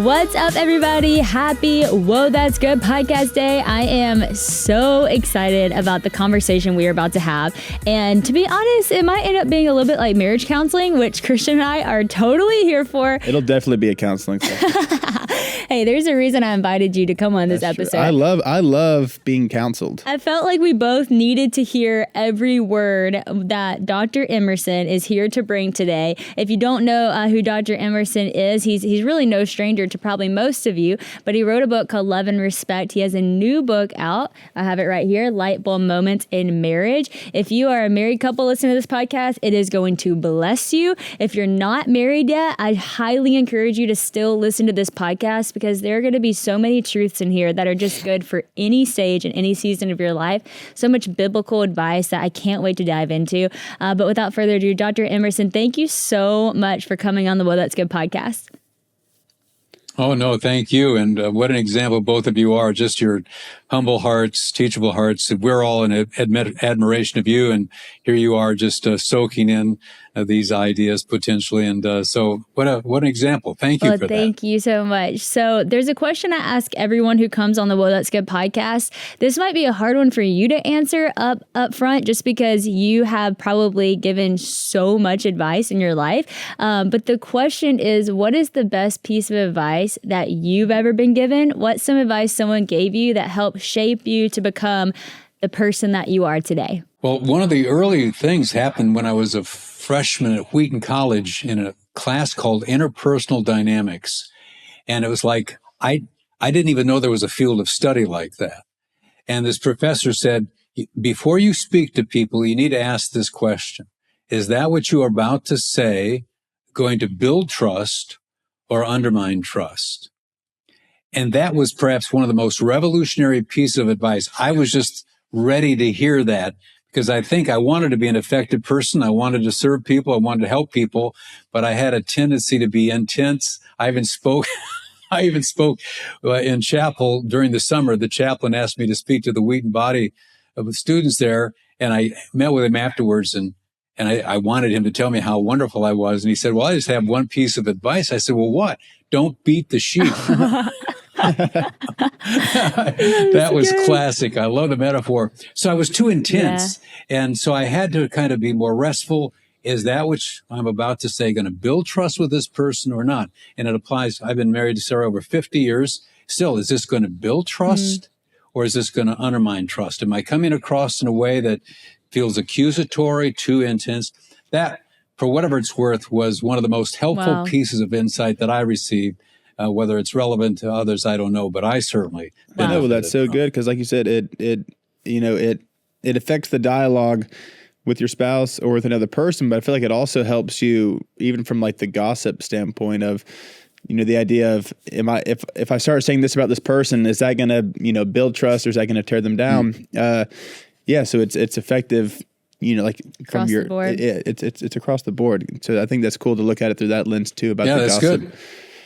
What's up, everybody? Happy Whoa, That's Good podcast day. I am so excited about the conversation we are about to have. And to be honest, it might end up being a little bit like marriage counseling, which Christian and I are totally here for. It'll definitely be a counseling session. Hey, there's a reason I invited you to come on this episode. I love being counseled. I felt like we both needed to hear every word that Dr. Emerson is here to bring today. If you don't know who Dr. Emerson is, he's really no stranger to probably most of you, but he wrote a book called Love and Respect. He has a new book out. I have it right here, Light Bulb Moments in Marriage. If you are a married couple listening to this podcast, it is going to bless you. If you're not married yet, I highly encourage you to still listen to this podcast because there are going to be so many truths in here that are just good for any stage and any season of your life. So much biblical advice that I can't wait to dive into. But without further ado, Dr. Emerson, thank you so much for coming on the Well, That's Good podcast. Oh, no, thank you. And what an example both of you are, just your humble hearts, teachable hearts. We're all in admiration of you. And here you are just soaking in these ideas potentially. And so what an example. Thank you for that. Thank you so much. So there's a question I ask everyone who comes on the Well, That's Good podcast. This might be a hard one for you to answer up front just because you have probably given so much advice in your life. But the question is, what is the best piece of advice that you've ever been given? What's some advice someone gave you that helped shape you to become the person that you are today? Well, one of the early things happened when I was a freshman at Wheaton College in a class called Interpersonal Dynamics. And it was like, I didn't even know there was a field of study like that. And this professor said, before you speak to people, you need to ask this question. Is that what you are about to say going to build trust or undermine trust? And that was perhaps one of the most revolutionary pieces of advice. I was just ready to hear that because I think I wanted to be an effective person. I wanted to serve people. I wanted to help people, but I had a tendency to be intense. I even spoke in chapel during the summer. The chaplain asked me to speak to the Wheaton body of the students there. And I met with him afterwards and I wanted him to tell me how wonderful I was. And he said, well, I just have one piece of advice. I said, well, what? Don't beat the sheep. That was classic. I love the metaphor. So I was too intense. Yeah. And so I had to kind of be more restful. Is that which I'm about to say going to build trust with this person or not? And it applies. I've been married to Sarah over 50 years. Still, is this going to build trust or is this going to undermine trust? Am I coming across in a way that feels accusatory, too intense? That, for whatever it's worth, was one of the most helpful pieces of insight that I received. Whether it's relevant to others, I don't know, but I certainly. Well, that's so good because, like you said, it affects the dialogue with your spouse or with another person. But I feel like it also helps you, even from like the gossip standpoint of, the idea of, if I start saying this about this person, is that going to build trust or is that going to tear them down? So it's effective. Like across from your, the board. It's across the board. So I think that's cool to look at it through that lens too about the gossip. Good.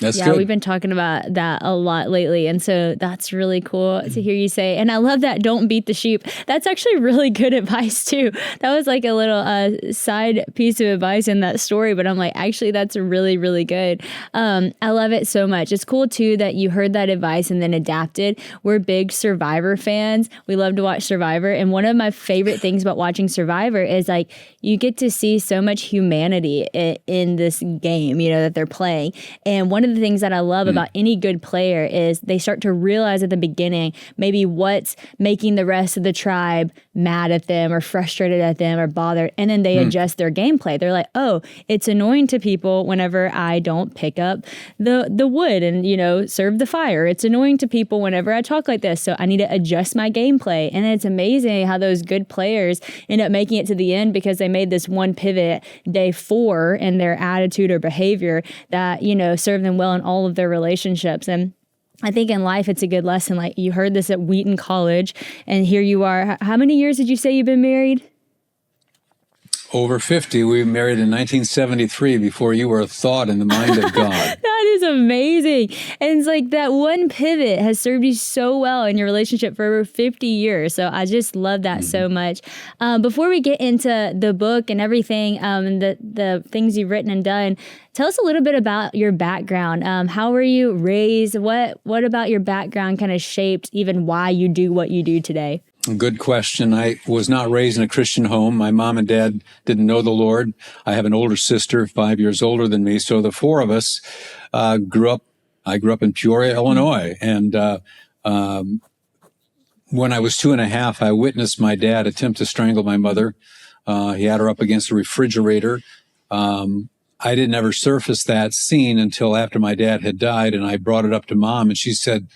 That's good. We've been talking about that a lot lately. And so that's really cool to hear you say. And I love that don't beat the sheep. That's actually really good advice too. That was like a little side piece of advice in that story. But I'm like, actually, that's really, really good. I love it so much. It's cool too that you heard that advice and then adapted. We're big Survivor fans. We love to watch Survivor. And one of my favorite things about watching Survivor is like, you get to see so much humanity in this game, that they're playing. And one of the things that I love about any good player is they start to realize at the beginning maybe what's making the rest of the tribe mad at them or frustrated at them or bothered, and then they adjust their gameplay. They're like, oh, it's annoying to people whenever I don't pick up the wood and, serve the fire. It's annoying to people whenever I talk like this, so I need to adjust my gameplay. And it's amazing how those good players end up making it to the end because they made this one pivot day 4 in their attitude or behavior that, served them well in all of their relationships. And I think in life, it's a good lesson. Like you heard this at Wheaton College and here you are. How many years did you say you've been married? Over 50. We were married in 1973 before you were a thought in the mind of God. That is amazing. And it's like that one pivot has served you so well in your relationship for over 50 years. So I just love that so much. Before we get into the book and everything, and the things you've written and done, tell us a little bit about your background. How were you raised? What about your background kind of shaped even why you do what you do today? Good question. I was not raised in a Christian home. My mom and dad didn't know the Lord. I have an older sister, 5 years older than me. So the four of us grew up. I grew up in Peoria, Illinois. And when I was 2.5, I witnessed my dad attempt to strangle my mother. He had her up against a refrigerator. I didn't ever surface that scene until after my dad had died, and I brought it up to Mom, and she said,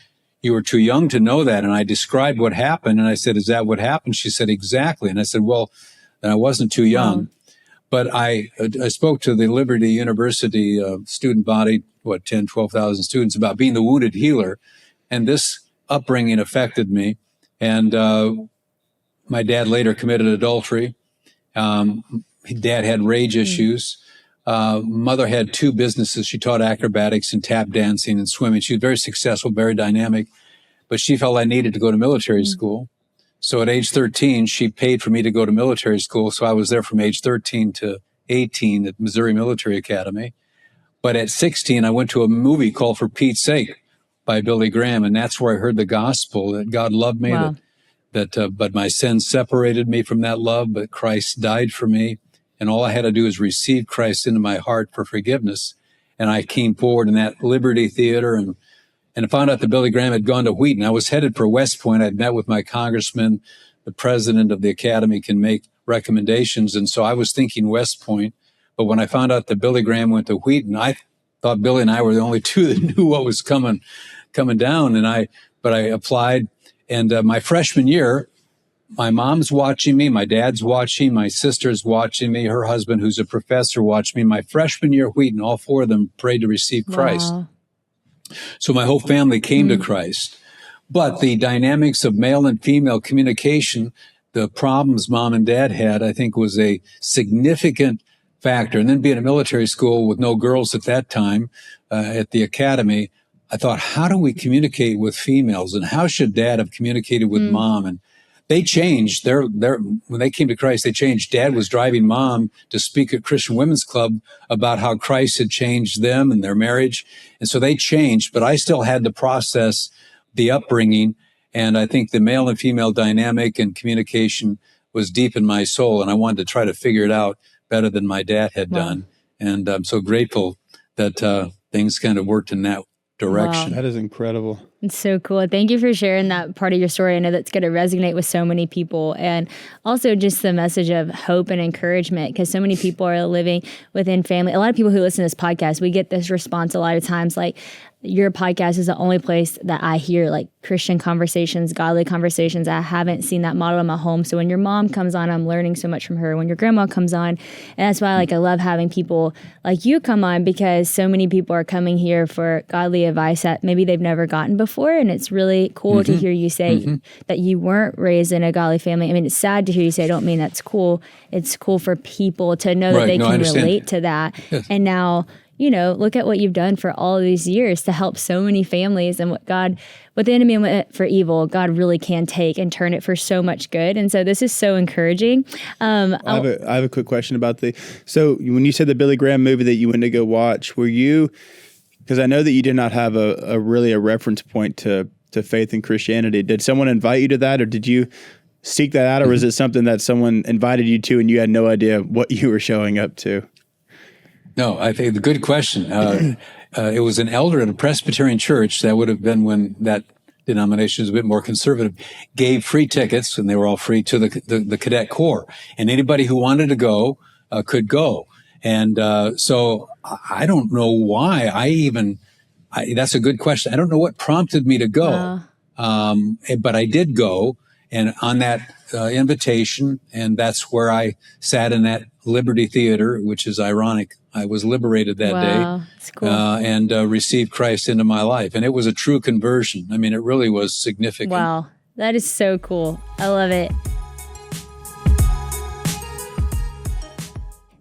"You were too young to know that." And I described what happened, and I said, "Is that what happened?" She said, "Exactly." And I said, "Well, then I wasn't too young." But I spoke to the Liberty University student body, 12,000 students, about being the wounded healer, and this upbringing affected me. And my dad later committed adultery. Dad had rage issues. Mother had 2 businesses. She taught acrobatics and tap dancing and swimming. She was very successful, very dynamic, but she felt I needed to go to military school. So at age 13, she paid for me to go to military school. So I was there from age 13 to 18 at Missouri Military Academy. But at 16, I went to a movie called For Pete's Sake by Billy Graham. And that's where I heard the gospel that God loved me, but my sins separated me from that love, but Christ died for me. And all I had to do is receive Christ into my heart for forgiveness. And I came forward in that Liberty Theater and found out that Billy Graham had gone to Wheaton. I was headed for West Point. I'd met with my congressman. The president of the academy can make recommendations. And so I was thinking West Point. But when I found out that Billy Graham went to Wheaton, I thought Billy and I were the only 2 that knew what was coming down. But I applied. And my freshman year, my mom's watching me, my dad's watching, my sister's watching me, her husband, who's a professor, watched me. My freshman year at Wheaton, all 4 of them prayed to receive Christ. So my whole family came to Christ. But the dynamics of male and female communication, the problems Mom and Dad had, I think was a significant factor. And then being at military school with no girls at that time at the academy, I thought, how do we communicate with females? And how should Dad have communicated with Mom? And they changed. When they came to Christ, they changed. Dad was driving Mom to speak at Christian Women's Club about how Christ had changed them and their marriage. And so they changed, but I still had to process the upbringing. And I think the male and female dynamic and communication was deep in my soul. And I wanted to try to figure it out better than my dad had done. And I'm so grateful that things kind of worked in that direction. Wow. That is incredible. It's so cool. Thank you for sharing that part of your story. I know that's going to resonate with so many people. And also just the message of hope and encouragement, because so many people are living within family. A lot of people who listen to this podcast, we get this response a lot of times, like, your podcast is the only place that I hear like Christian conversations, godly conversations. I haven't seen that model in my home. So when your mom comes on, I'm learning so much from her. When your grandma comes on, and that's why I love having people like you come on, because so many people are coming here for godly advice that maybe they've never gotten before. And it's really cool to hear you say that you weren't raised in a godly family. I mean, it's sad to hear you say, I don't mean that's cool. It's cool for people to know that they can relate to that. Yes. And now, look at what you've done for all of these years to help so many families, and what the enemy meant for evil, God really can take and turn it for so much good. And so this is so encouraging. I have a quick question about so when you said the Billy Graham movie that you went to go watch, were you, because I know that you did not have a reference point to faith and Christianity. Did someone invite you to that, or did you seek that out, or was it something that someone invited you to and you had no idea what you were showing up to? No, I think the good question. It was an elder at a Presbyterian church. That would have been when that denomination is a bit more conservative. Gave free tickets, and they were all free, to the cadet corps. And anybody who wanted to go could go. And so I don't know why that's a good question. I don't know what prompted me to go, but I did go. And on that invitation, and that's where I sat in that Liberty Theater, which is ironic. I was liberated that day. That's cool. And received Christ into my life. And it was a true conversion. I mean, it really was significant. Wow, that is so cool. I love it.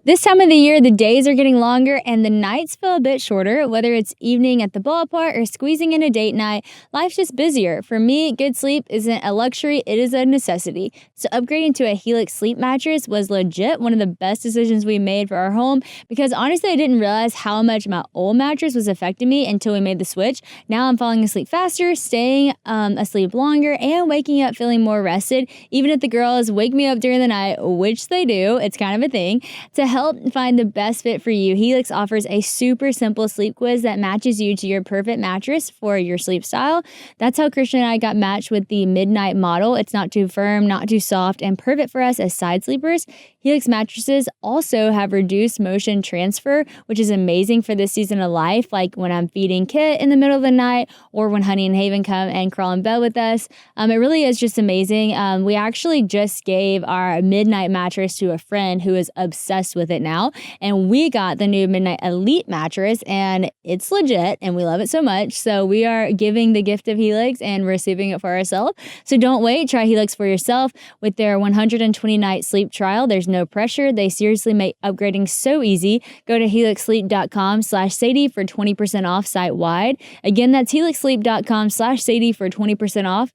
This time of the year, the days are getting longer and the nights feel a bit shorter. Whether it's evening at the ballpark or squeezing in a date night, life's just busier. For me, good sleep isn't a luxury, it is a necessity. So upgrading to a Helix sleep mattress was legit one of the best decisions we made for our home, because honestly, I didn't realize how much my old mattress was affecting me until we made the switch. Now I'm falling asleep faster, staying asleep longer, and waking up feeling more rested. Even if the girls wake me up during the night, which they do, it's kind of a thing. To help find the best fit for you, Helix offers a super simple sleep quiz that matches you to your perfect mattress for your sleep style. That's how Christian and I got matched with the Midnight model. It's not too firm, not too soft, and perfect for us as side sleepers. Helix mattresses also have reduced motion transfer, which is amazing for this season of life, like when I'm feeding Kit in the middle of the night or when Honey and Haven come and crawl in bed with us. It really is just amazing. We actually just gave our Midnight mattress to a friend who is obsessed with it now, and we got the new Midnight Elite mattress, and it's legit and we love it so much. So we are giving the gift of Helix and receiving it for ourselves. So don't wait, try Helix for yourself. With their 120-night sleep trial, there's no pressure. They seriously make upgrading so easy. Go to helixsleep.com/Sadie for 20% off site-wide. Again, that's helixsleep.com/Sadie for 20% off.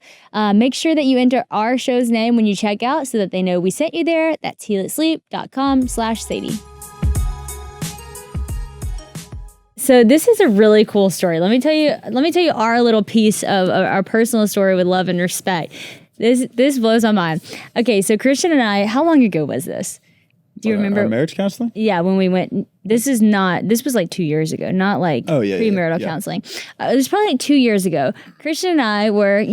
Make sure that you enter our show's name when you check out so that they know we sent you there. That's helixsleep.com/Sadie. So this is a really cool story. Let me tell you our little piece of our personal story with love and respect. This blows my mind. Okay, so Christian and I, how long ago was this? Do you remember? Our marriage counseling? Yeah, when we went. This was like 2 years ago, not like premarital counseling. It was probably like 2 years ago. Christian and I were,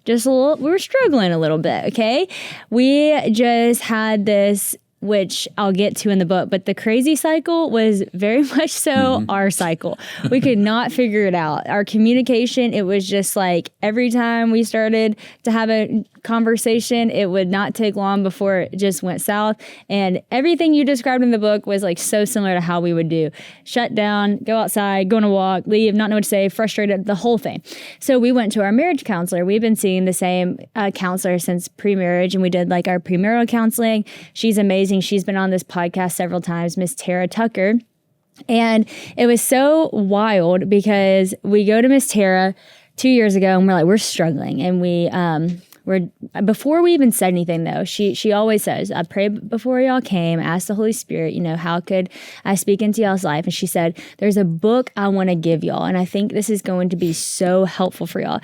just we were struggling a little bit, okay? We just had this, which I'll get to in the book, but the crazy cycle was very much so our cycle. We could not figure it out. Our communication, it was just like every time we started to have a conversation, it would not take long before it just went south. And everything you described in the book was like so similar to how we would do. Shut down, go outside, go on a walk, leave, not know what to say, frustrated, the whole thing. So we went to our marriage counselor. We've been seeing the same counselor since pre-marriage, and we did like our premarital counseling. She's amazing. She's been on this podcast several times, Miss Tara Tucker. And it was so wild because we go to Miss Tara 2 years ago and we're struggling. And before we even said anything though, she always says, I prayed before y'all came, asked the Holy Spirit, how could I speak into y'all's life? And she said, there's a book I want to give y'all, and I think this is going to be so helpful for y'all.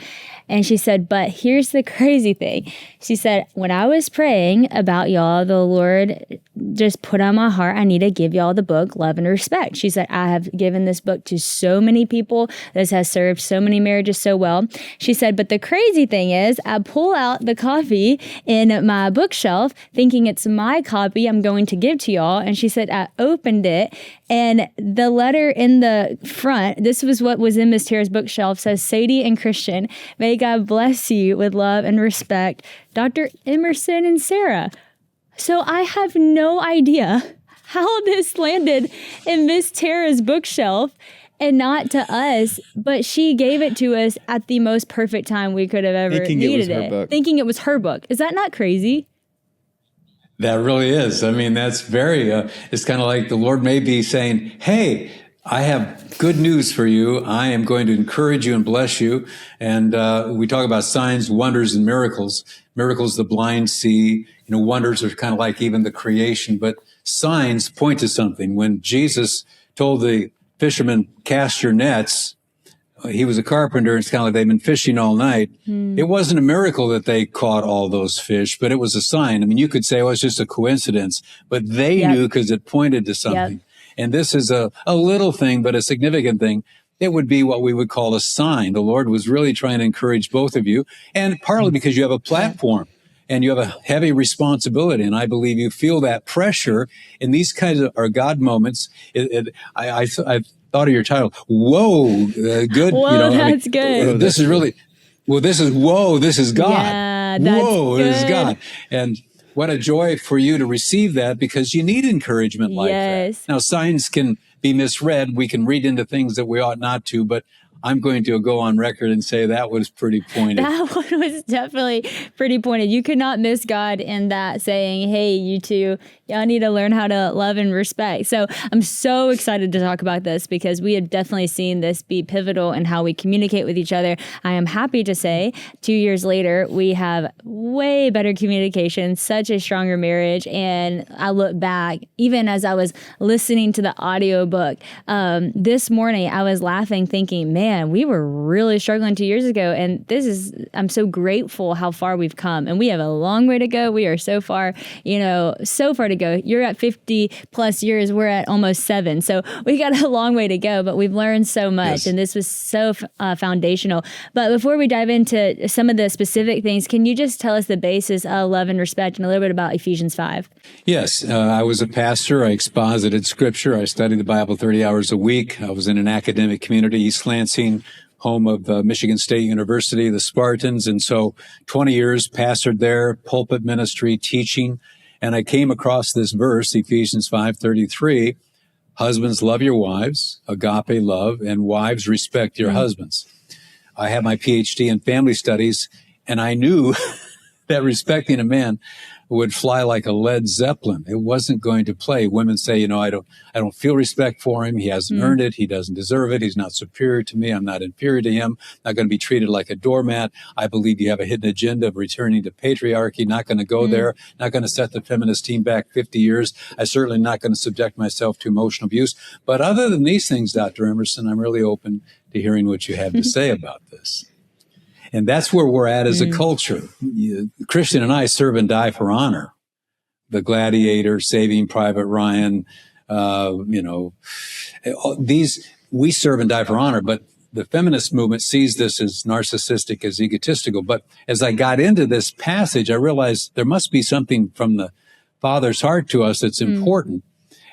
And she said, but here's the crazy thing. She said, when I was praying about y'all, the Lord just put on my heart, I need to give y'all the book, Love and Respect. She said, I have given this book to so many people. This has served so many marriages so well. She said, but the crazy thing is I pull out the copy in my bookshelf thinking it's my copy I'm going to give to y'all. And she said, I opened it, and the letter in the front, this was what was in Miss Tara's bookshelf, says, Sadie and Christian, may God bless you with love and respect, Dr. Emerson and Sarah. So I have no idea how this landed in Miss Tara's bookshelf and not to us, but she gave it to us at the most perfect time we could have ever needed it. Thinking it was her book. Is that not crazy? That really is. I mean, that's very, it's kind of like the Lord may be saying, hey, I have good news for you. I am going to encourage you and bless you. And we talk about signs, wonders, and miracles. Miracles the blind see. Wonders are kind of like even the creation. But signs point to something. When Jesus told the fishermen, cast your nets, he was a carpenter. It's kind of like they've been fishing all night. It wasn't a miracle that they caught all those fish, but it was a sign. I mean, you could say, it's just a coincidence, but they knew because it pointed to something. And this is a little thing, but a significant thing. It would be what we would call a sign. The Lord was really trying to encourage both of you, and partly because you have a platform and you have a heavy responsibility. And I believe you feel that pressure in these kinds of are God moments. I thought of your title. Whoa, good. Whoa, that's good. This is really, this is God. Yeah, that's good. This is God. And what a joy for you to receive that, because you need encouragement like that. Now, signs can be misread. We can read into things that we ought not to, but I'm going to go on record and say that was pretty pointed. That one was definitely pretty pointed. You could not miss God in that, saying, hey, you two, y'all need to learn how to love and respect. So I'm so excited to talk about this because we have definitely seen this be pivotal in how we communicate with each other. I am happy to say 2 years later, we have way better communication, such a stronger marriage. And I look back, even as I was listening to the audiobook this morning, I was laughing, thinking, man, we were really struggling 2 years ago. And I'm so grateful how far we've come. And we have a long way to go. We are so far, so far to go. You're at 50 plus years. We're at almost 7. So we got a long way to go, but we've learned so much. Yes. And this was so foundational. But before we dive into some of the specific things, can you just tell us the basis of love and respect and a little bit about Ephesians 5? Yes. I was a pastor. I exposited scripture. I studied the Bible 30 hours a week. I was in an academic community, East Lansing, home of Michigan State University, the Spartans. And so 20 years pastored there, pulpit ministry, teaching. And I came across this verse, Ephesians 5:33, husbands, love your wives, agape love, and wives, respect your husbands. I have my PhD in family studies, and I knew that respecting a man would fly like a Led Zeppelin. It wasn't going to play. Women say, I don't feel respect for him. He hasn't earned it. He doesn't deserve it. He's not superior to me. I'm not inferior to him. Not going to be treated like a doormat. I believe you have a hidden agenda of returning to patriarchy. Not going to go there. Not going to set the feminist team back 50 years. I'm certainly not going to subject myself to emotional abuse. But other than these things, Dr. Emerson, I'm really open to hearing what you have to say about this. And that's where we're at as a culture. Christian and I serve and die for honor. The Gladiator, Saving Private Ryan, we serve and die for honor, but the feminist movement sees this as narcissistic, as egotistical. But as I got into this passage, I realized there must be something from the Father's heart to us that's important.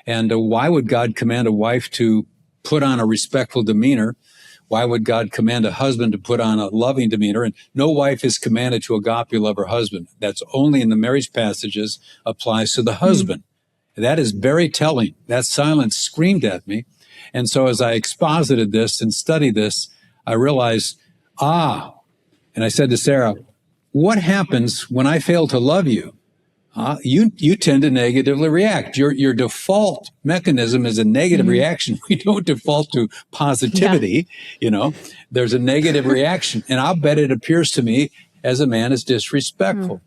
And why would God command a wife to put on a respectful demeanor? Why would God command a husband to put on a loving demeanor? And no wife is commanded to agape love her husband. That's only in the marriage passages applies to the husband. That is very telling. That silence screamed at me. And so as I exposited this and studied this, I realized, and I said to Sarah, what happens when I fail to love you? You tend to negatively react. Your default mechanism is a negative reaction. We don't default to positivity. Yeah. There's a negative reaction. And I'll bet it appears to me as a man is disrespectful.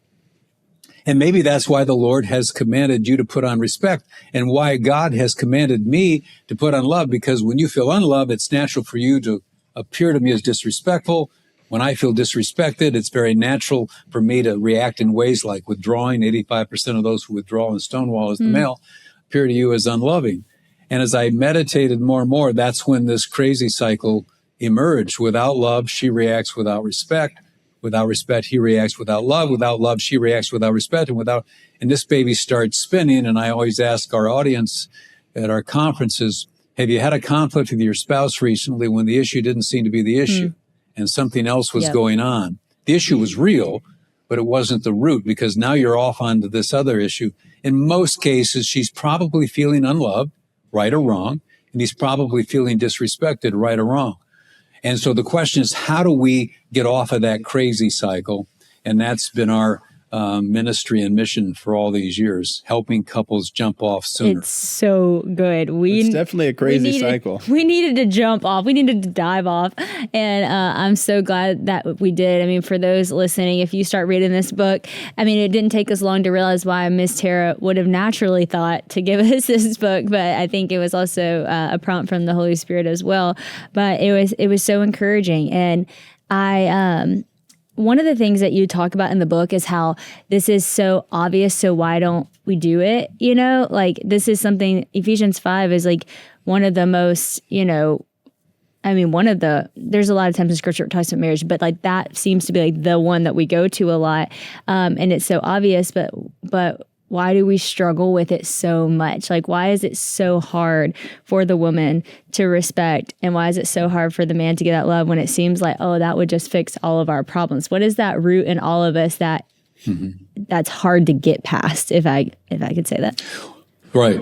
And maybe that's why the Lord has commanded you to put on respect and why God has commanded me to put on love, because when you feel unloved, it's natural for you to appear to me as disrespectful. When I feel disrespected, it's very natural for me to react in ways like withdrawing. 85% of those who withdraw in Stonewall as the male appear to you as unloving. And as I meditated more and more, that's when this crazy cycle emerged. Without love, she reacts without respect. Without respect, he reacts without love. Without love, she reacts without respect. And this baby starts spinning. And I always ask our audience at our conferences, have you had a conflict with your spouse recently when the issue didn't seem to be the issue? And something else was going on. The issue was real, but it wasn't the root, because now you're off onto this other issue. In most cases, she's probably feeling unloved, right or wrong, and he's probably feeling disrespected, right or wrong. And so the question is, how do we get off of that crazy cycle? And that's been our ministry and mission for all these years, helping couples jump off sooner. It's so good. It's definitely a crazy cycle. We needed to jump off. We needed to dive off. And I'm so glad that we did. I mean, for those listening, if you start reading this book, I mean, it didn't take us long to realize why Miss Tara would have naturally thought to give us this book. But I think it was also a prompt from the Holy Spirit as well. But it was so encouraging. And one of the things that you talk about in the book is how this is so obvious, so why don't we do it? Like this is something, Ephesians 5 is like one of the most, there's a lot of times in scripture it talks about marriage, but like that seems to be like the one that we go to a lot. And it's so obvious, but why do we struggle with it so much? Like, why is it so hard for the woman to respect? And why is it so hard for the man to get that love when it seems like, that would just fix all of our problems? What is that root in all of us that's hard to get past, if I could say that? Right.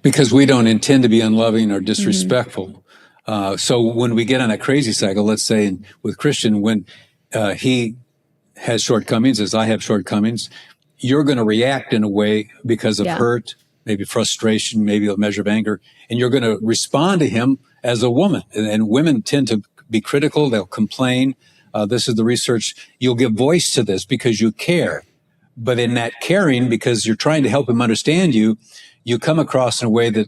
Because we don't intend to be unloving or disrespectful. So when we get on that crazy cycle, let's say with Christian, when he has shortcomings, as I have shortcomings, you're going to react in a way because of hurt, maybe frustration, maybe a measure of anger, and you're going to respond to him as a woman. And women tend to be critical. They'll complain. This is the research. You'll give voice to this because you care. But in that caring, because you're trying to help him understand you, you come across in a way that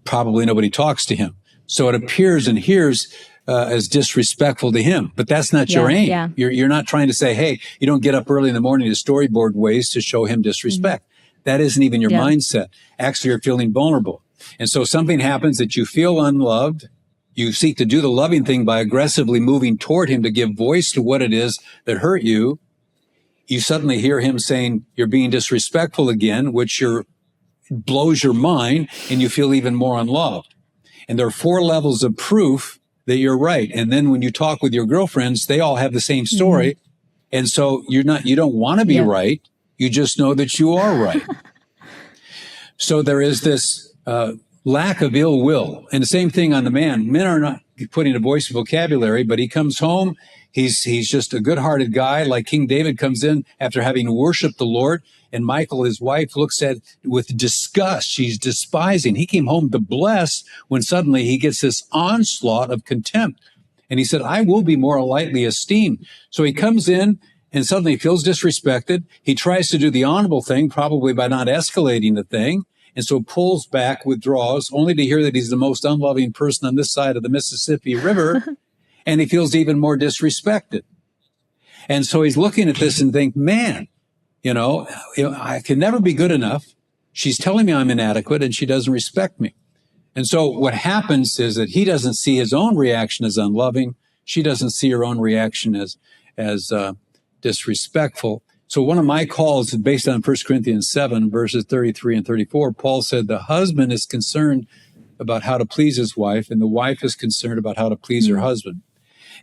probably nobody talks to him. So it appears and hears as disrespectful to him, but that's not your aim. Yeah. You're not trying to say, hey, you don't get up early in the morning to storyboard ways to show him disrespect. That isn't even your mindset. Actually, you're feeling vulnerable. And so something happens that you feel unloved. You seek to do the loving thing by aggressively moving toward him to give voice to what it is that hurt you. You suddenly hear him saying you're being disrespectful again, which blows your mind, and you feel even more unloved. And there are 4 levels of proof that you're right. And then when you talk with your girlfriends, they all have the same story. And so you don't want to be right. You just know that you are right. So there is this lack of ill will. And the same thing on the man. Men are not putting a voice of vocabulary, but he comes home. He's just a good-hearted guy, like King David comes in after having worshiped the Lord. And Michal, his wife, looks at with disgust. She's despising. He came home to bless when suddenly he gets this onslaught of contempt. And he said, I will be more lightly esteemed. So he comes in and suddenly feels disrespected. He tries to do the honorable thing, probably by not escalating the thing. And so pulls back, withdraws, only to hear that he's the most unloving person on this side of the Mississippi River. And he feels even more disrespected. And so he's looking at this and think, man, I can never be good enough. She's telling me I'm inadequate and she doesn't respect me. And so what happens is that he doesn't see his own reaction as unloving. She doesn't see her own reaction as disrespectful. So one of my calls is based on 1 Corinthians 7, verses 33 and 34. Paul said the husband is concerned about how to please his wife, and the wife is concerned about how to please her husband.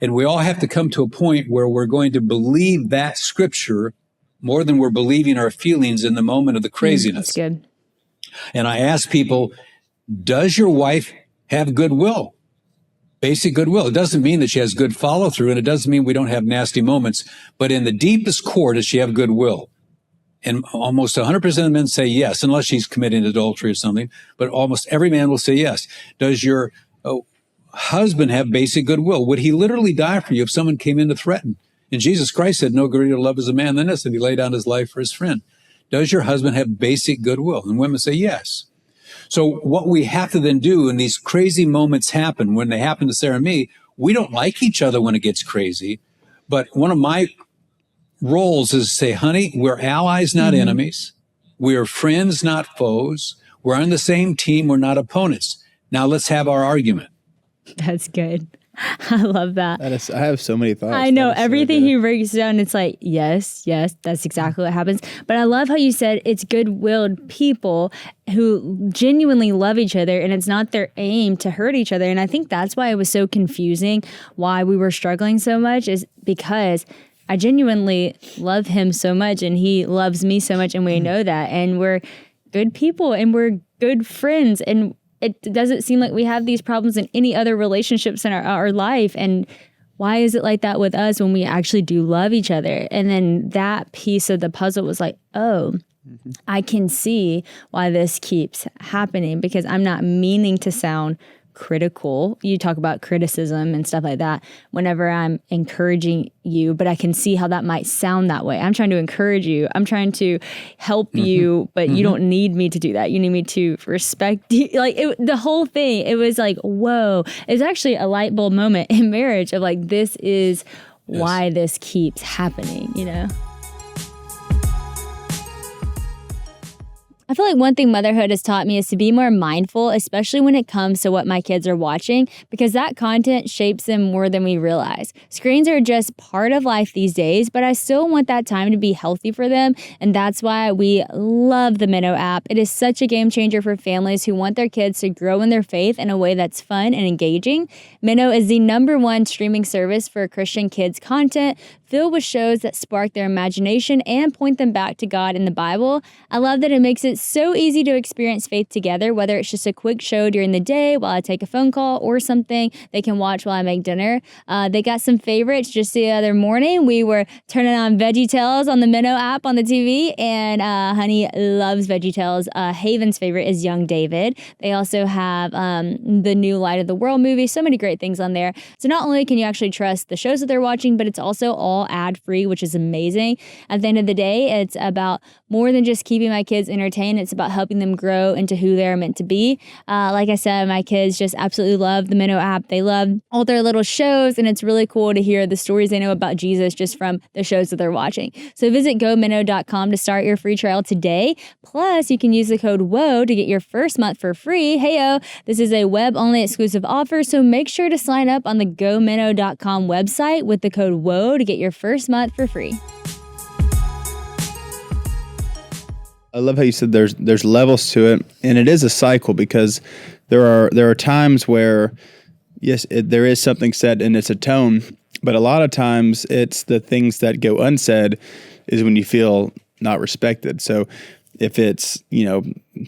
And we all have to come to a point where we're going to believe that scripture more than we're believing our feelings in the moment of the craziness. That's good. And I ask people, does your wife have goodwill? Basic goodwill. It doesn't mean that she has good follow through, and it doesn't mean we don't have nasty moments, but in the deepest core, does she have goodwill? And almost 100% of men say yes, unless she's committing adultery or something, but almost every man will say yes. Does your husband have basic goodwill? Would he literally die for you if someone came in to threaten? And Jesus Christ said, no greater love is a man than this, and he laid down his life for his friend. Does your husband have basic goodwill? And women say yes. So what we have to then do, and these crazy moments happen, when they happen to Sarah and me, we don't like each other when it gets crazy. But one of my roles is to say, honey, we're allies, not enemies. We are friends, not foes. We're on the same team. We're not opponents. Now let's have our argument. That's good. I love that. I have so many thoughts. I know everything he breaks down. It's like, yes, that's exactly what happens. But I love how you said it's good-willed people who genuinely love each other, and it's not their aim to hurt each other. And I think that's why it was so confusing, why we were struggling so much, is because I genuinely love him so much, and he loves me so much, and we know that. And we're good people, and we're good friends, and it doesn't seem like we have these problems in any other relationships in our life. And why is it like that with us when we actually do love each other? And then that piece of the puzzle was like, oh, I can see why this keeps happening, because I'm not meaning to sound critical. You talk about criticism and stuff like that whenever I'm encouraging you, but I can see how that might sound that way. I'm trying to encourage you. I'm trying to help you, but you don't need me to do that. You need me to respect you. Like the whole thing, it was like, whoa. It's actually a light bulb moment in marriage of like, this is why this keeps happening, you know? I feel like one thing motherhood has taught me is to be more mindful, especially when it comes to what my kids are watching, because that content shapes them more than we realize. Screens are just part of life these days, but I still want that time to be healthy for them, and that's why we love the Minnow app. It is such a game changer for families who want their kids to grow in their faith in a way that's fun and engaging. Minnow is the #1 streaming service for Christian kids content, filled with shows that spark their imagination and point them back to God in the Bible. I love that it makes it so easy to experience faith together, whether it's just a quick show during the day while I take a phone call or something they can watch while I make dinner. They got some favorites. Just the other morning, we were turning on VeggieTales on the Minnow app on the TV, and Honey loves VeggieTales. Haven's favorite is Young David. They also have the new Light of the World movie. So many great things on there. So not only can you actually trust the shows that they're watching, but it's also all ad-free, which is amazing. At the end of the day, it's about more than just keeping my kids entertained. It's about helping them grow into who they're meant to be. Like I said, my kids just absolutely love the Minnow app. They love all their little shows, and it's really cool to hear the stories they know about Jesus just from the shows that they're watching. So visit gominnow.com to start your free trial today. Plus, you can use the code WHOA to get your first month for free. Heyo, this is a web-only exclusive offer, so make sure to sign up on the gominnow.com website with the code WHOA to get your first month for free. I love how you said there's levels to it, and it is a cycle, because there are times where, yes, there is something said and it's a tone, but a lot of times it's the things that go unsaid is when you feel not respected. So if it's,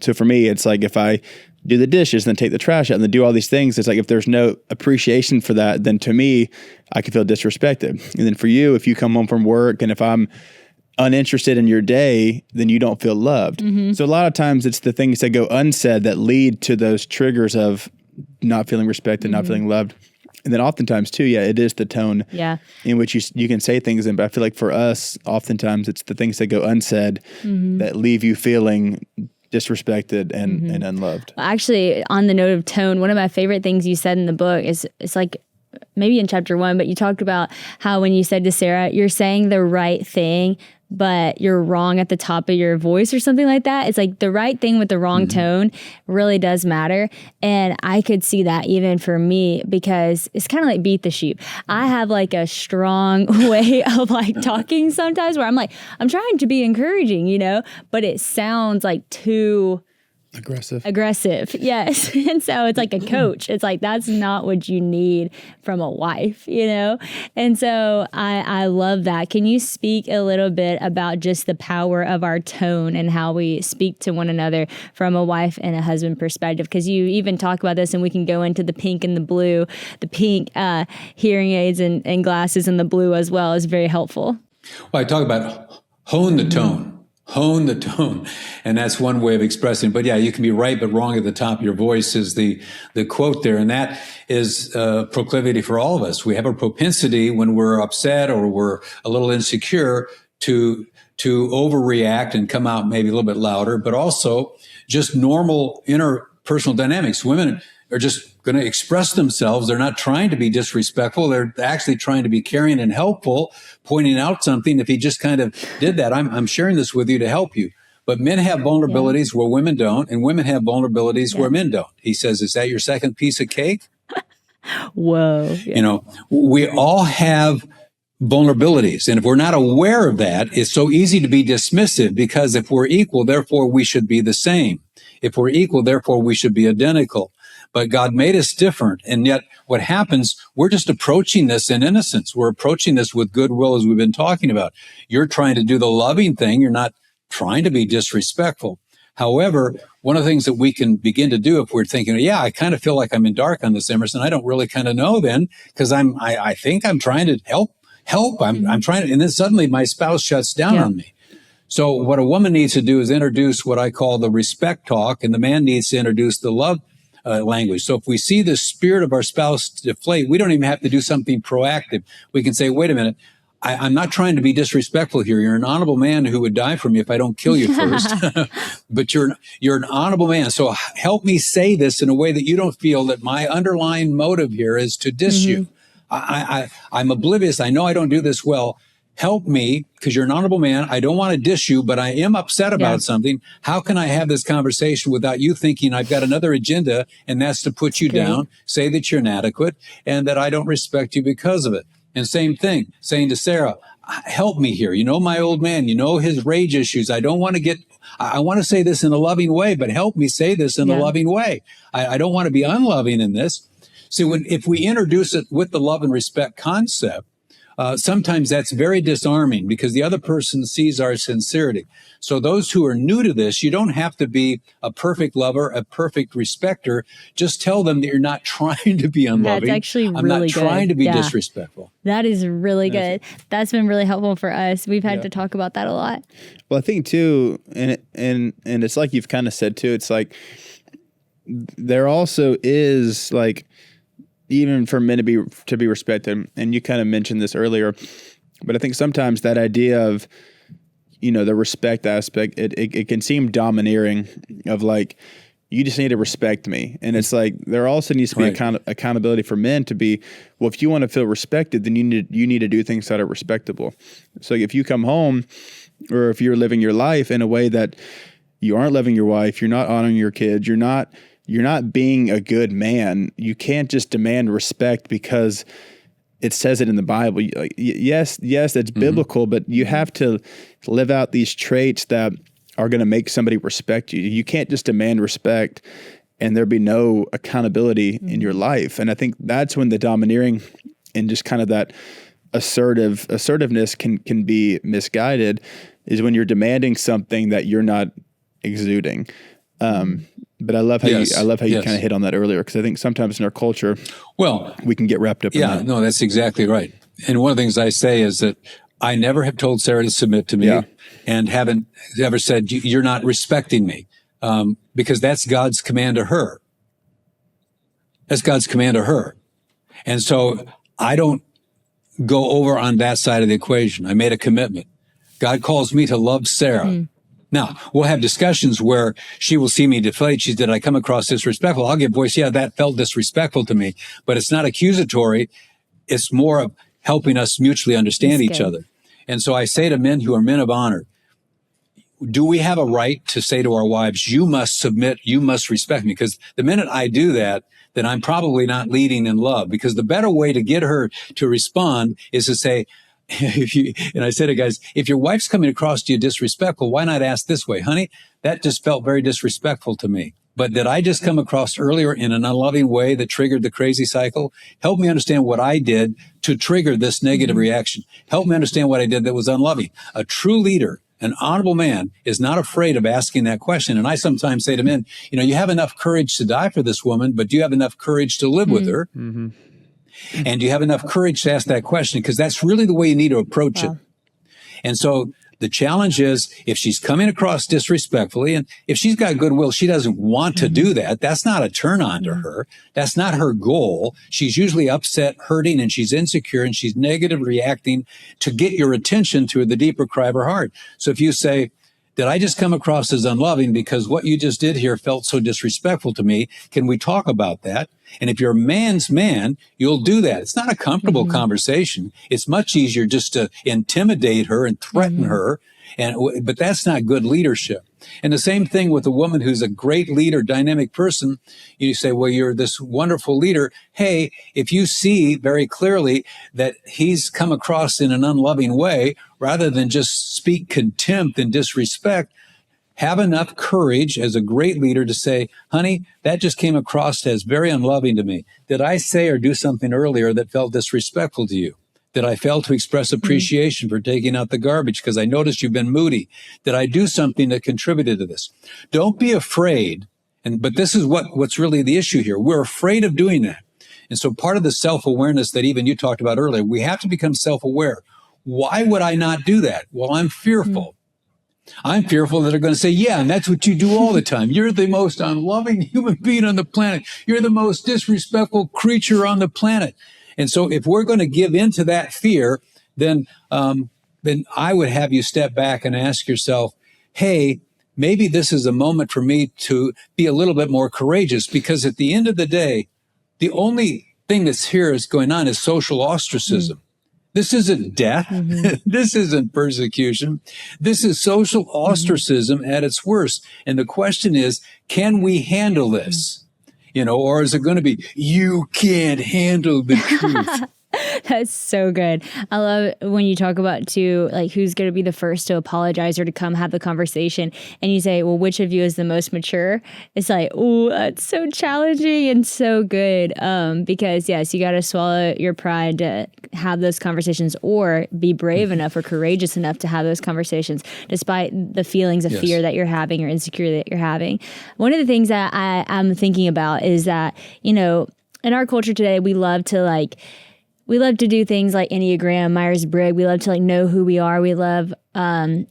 so for me, it's like if I do the dishes, then take the trash out, and then do all these things, it's like if there's no appreciation for that, then to me, I can feel disrespected. And then for you, if you come home from work and if I'm uninterested in your day, then you don't feel loved. Mm-hmm. So a lot of times it's the things that go unsaid that lead to those triggers of not feeling respected, not feeling loved. And then oftentimes too, it is the tone in which you can say things in, but I feel like for us, oftentimes it's the things that go unsaid that leave you feeling disrespected and unloved. Well, actually, on the note of tone, one of my favorite things you said in the book is, it's like, maybe in chapter 1, but you talked about how when you said to Sarah, you're saying the right thing, but you're wrong at the top of your voice or something like that. It's like the right thing with the wrong tone really does matter. And I could see that even for me, because it's kind of like beat the sheep. I have like a strong way of like talking sometimes where I'm trying to be encouraging, but it sounds like too aggressive. Yes. And so it's like a coach. It's like, that's not what you need from a wife, And so I love that. Can you speak a little bit about just the power of our tone and how we speak to one another from a wife and a husband perspective? Because you even talk about this, and we can go into the pink and the blue. The pink hearing aids and glasses, and the blue as well is very helpful. Well, I talk about hone the tone. Hone the tone. And that's one way of expressing. But you can be right, but wrong at the top of your voice is the quote there. And that is proclivity for all of us. We have a propensity when we're upset or we're a little insecure to overreact and come out maybe a little bit louder, but also just normal interpersonal dynamics. Women are just going to express themselves. They're not trying to be disrespectful. They're actually trying to be caring and helpful, pointing out something. If he just kind of did that, I'm sharing this with you to help you. But men have vulnerabilities where women don't, and women have vulnerabilities where men don't. He says, is that your second piece of cake? Whoa. Yeah. We all have vulnerabilities. And if we're not aware of that, it's so easy to be dismissive, because if we're equal, therefore we should be the same. If we're equal, therefore we should be identical. But God made us different. And yet what happens, we're just approaching this in innocence. We're approaching this with goodwill, as we've been talking about. You're trying to do the loving thing. You're not trying to be disrespectful. However, one of the things that we can begin to do if we're thinking, I kind of feel like I'm in dark on this, Emerson, I don't really kind of know then, because I think I'm trying to help. I'm trying to, and then suddenly my spouse shuts down on me. So what a woman needs to do is introduce what I call the respect talk, and the man needs to introduce the love language. So if we see the spirit of our spouse deflate, we don't even have to do something proactive. We can say, wait a minute, I'm not trying to be disrespectful here. You're an honorable man who would die for me if I don't kill you first. But you're an honorable man. So help me say this in a way that you don't feel that my underlying motive here is to diss you. I'm oblivious. I know I don't do this well. Help me, because you're an honorable man. I don't want to diss you, but I am upset about something. How can I have this conversation without you thinking I've got another agenda, and that's to put you down, say that you're inadequate, and that I don't respect you because of it? And same thing, saying to Sarah, help me here. My old man, his rage issues. I don't want to I want to say this in a loving way, but help me say this in a loving way. I don't want to be unloving in this. See, if we introduce it with the love and respect concept, sometimes that's very disarming because the other person sees our sincerity. So those who are new to this, you don't have to be a perfect lover, a perfect respecter. Just tell them that you're not trying to be unloving. That's actually I'm really not trying good. to be Yeah. disrespectful. That is really good. That's been really helpful for us. We've had to talk about that a lot. Well, I think too, and it's like you've kind of said too, it's like there also is like, even for men to be respected, and you kind of mentioned this earlier, but I think sometimes that idea of, the respect aspect, it can seem domineering of like, you just need to respect me. And it's like, there also needs to be accountability for men to be, well, if you want to feel respected, then you need to do things that are respectable. So if you come home, or if you're living your life in a way that you aren't loving your wife, you're not honoring your kids, you're not being a good man, you can't just demand respect because it says it in the Bible. Yes, that's biblical, but you have to live out these traits that are going to make somebody respect you. You can't just demand respect and there be no accountability in your life. And I think that's when the domineering and just kind of that assertiveness can be misguided, is when you're demanding something that you're not exuding. But I love how you kind of hit on that earlier, because I think sometimes in our culture, we can get wrapped up in that. No, that's exactly right. And one of the things I say is that I never have told Sarah to submit to me, and haven't ever said, you're not respecting me, because that's God's command to her. That's God's command to her. And so I don't go over on that side of the equation. I made a commitment. God calls me to love Sarah. Now, we'll have discussions where she will see me deflate. She said, did I come across disrespectful? I'll give voice. Yeah, that felt disrespectful to me, but it's not accusatory. It's more of helping us mutually understand each other. And so I say to men who are men of honor, do we have a right to say to our wives, you must submit, you must respect me? Because the minute I do that, then I'm probably not leading in love, because the better way to get her to respond is to say, and I said to guys, if your wife's coming across to you disrespectful, why not ask this way? Honey, that just felt very disrespectful to me. But did I just come across earlier in an unloving way that triggered the crazy cycle? Help me understand what I did to trigger this negative reaction. Help me understand what I did that was unloving. A true leader, an honorable man, is not afraid of asking that question. And I sometimes say to men, you have enough courage to die for this woman, but do you have enough courage to live with her? And do you have enough courage to ask that question? Because that's really the way you need to approach it. And so the challenge is, if she's coming across disrespectfully, and if she's got goodwill, she doesn't want to do that. That's not a turn on to her. That's not her goal. She's usually upset, hurting, and she's insecure, and she's negative reacting to get your attention to the deeper cry of her heart. So if you say, did I just come across as unloving because what you just did here felt so disrespectful to me? Can we talk about that? And if you're a man's man, you'll do that. It's not a comfortable conversation. It's much easier just to intimidate her and threaten her. But that's not good leadership. And the same thing with a woman who's a great leader, dynamic person. You say, well, you're this wonderful leader. Hey, if you see very clearly that he's come across in an unloving way, rather than just speak contempt and disrespect, have enough courage as a great leader to say, honey, that just came across as very unloving to me. Did I say or do something earlier that felt disrespectful to you? Did I fail to express appreciation for taking out the garbage because I noticed you've been moody? Did I do something that contributed to this? Don't be afraid. But this is what's really the issue here. We're afraid of doing that. And so part of the self-awareness that even you talked about earlier, we have to become self-aware. Why would I not do that? Well, I'm fearful. I'm fearful that they're going to say, yeah, and that's what you do all the time. You're the most unloving human being on the planet. You're the most disrespectful creature on the planet. And so if we're going to give into that fear, then I would have you step back and ask yourself, hey, maybe this is a moment for me to be a little bit more courageous, because at the end of the day, the only thing that's here is going on is social ostracism. This isn't death. This isn't persecution. This is social ostracism at its worst. And the question is, can we handle this? Or is it going to be, you can't handle the truth? That's so good. I love when you talk about too, like who's going to be the first to apologize or to come have the conversation, and you say, well, which of you is the most mature? It's like, oh, that's so challenging and so good. Because yes, you got to swallow your pride to have those conversations, or be brave enough or courageous enough to have those conversations, despite the feelings of fear that you're having or insecurity that you're having. One of the things that I'm thinking about is that, you know, in our culture today, we love to do things like Enneagram, Myers-Briggs. We love to like know who we are. We love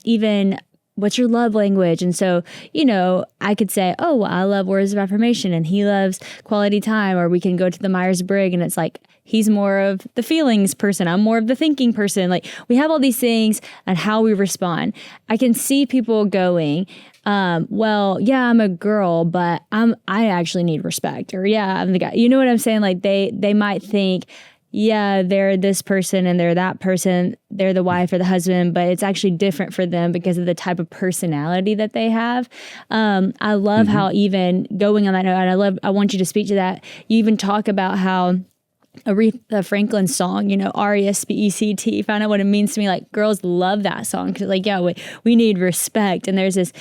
even what's your love language. And so, you know, I could say, oh, well, I love words of affirmation and he loves quality time. Or we can go to the Myers-Briggs and it's like, he's more of the feelings person. I'm more of the thinking person. Like we have all these things and how we respond. I can see people going, well, yeah, I'm a girl, but I actually need respect. Or yeah, I'm the guy. You know what I'm saying? Like they might think, yeah, they're this person and they're that person. They're the wife or the husband, but it's actually different for them because of the type of personality that they have. I love how, even going on that note, and I want you to speak to that. You even talk about how Aretha Franklin's song, you know, R-E-S-P-E-C-T, found out what it means to me. Like girls love that song because like, yeah, we need respect. And there's this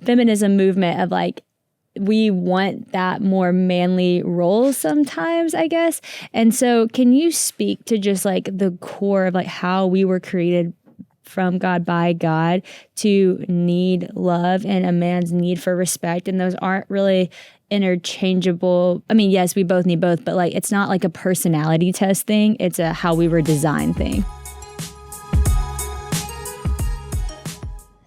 feminism movement of like, we want that more manly role sometimes, I guess. And so can you speak to just like the core of like how we were created from God, by God, to need love and a man's need for respect? And those aren't really interchangeable. I mean, yes, we both need both, but like it's not like a personality test thing. It's a how we were designed thing.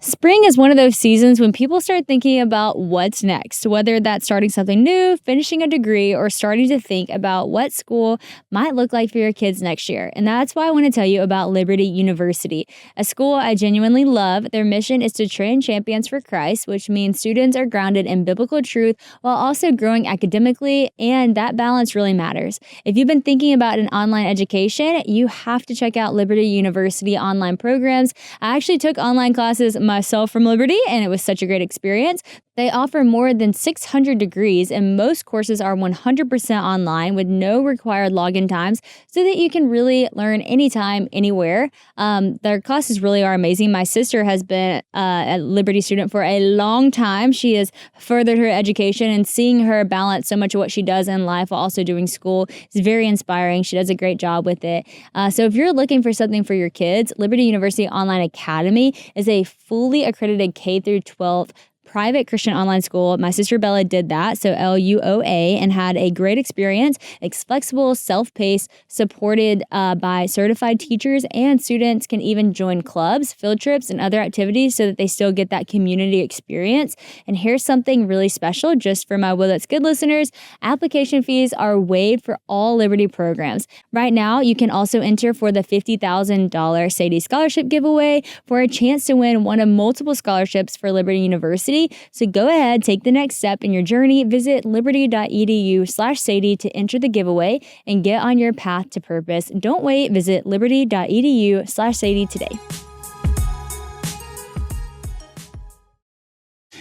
Spring is one of those seasons when people start thinking about what's next, whether that's starting something new, finishing a degree, or starting to think about what school might look like for your kids next year. And that's why I want to tell you about Liberty University, a school I genuinely love. Their mission is to train champions for Christ, which means students are grounded in biblical truth while also growing academically, and that balance really matters. If you've been thinking about an online education, you have to check out Liberty University online programs. I actually took online classes myself from Liberty, and it was such a great experience. They offer more than 600 degrees, and most courses are 100% online with no required login times, so that you can really learn anytime, anywhere. Their classes really are amazing. My sister has been a Liberty student for a long time. She has furthered her education, and seeing her balance so much of what she does in life while also doing school is very inspiring. She does a great job with it. So if you're looking for something for your kids, Liberty University Online Academy is a fully accredited K through 12 private Christian online school. My sister Bella did that, so LUOA, and had a great experience. It's flexible, self-paced, supported by certified teachers, and students can even join clubs, field trips, and other activities so that they still get that community experience. And here's something really special just for my Well That's Good listeners. Application fees are waived for all Liberty programs. Right now, you can also enter for the $50,000 Sadie Scholarship giveaway for a chance to win one of multiple scholarships for Liberty University. So go ahead, take the next step in your journey. Visit liberty.edu/Sadie to enter the giveaway and get on your path to purpose. Don't wait. Visit liberty.edu/Sadie today.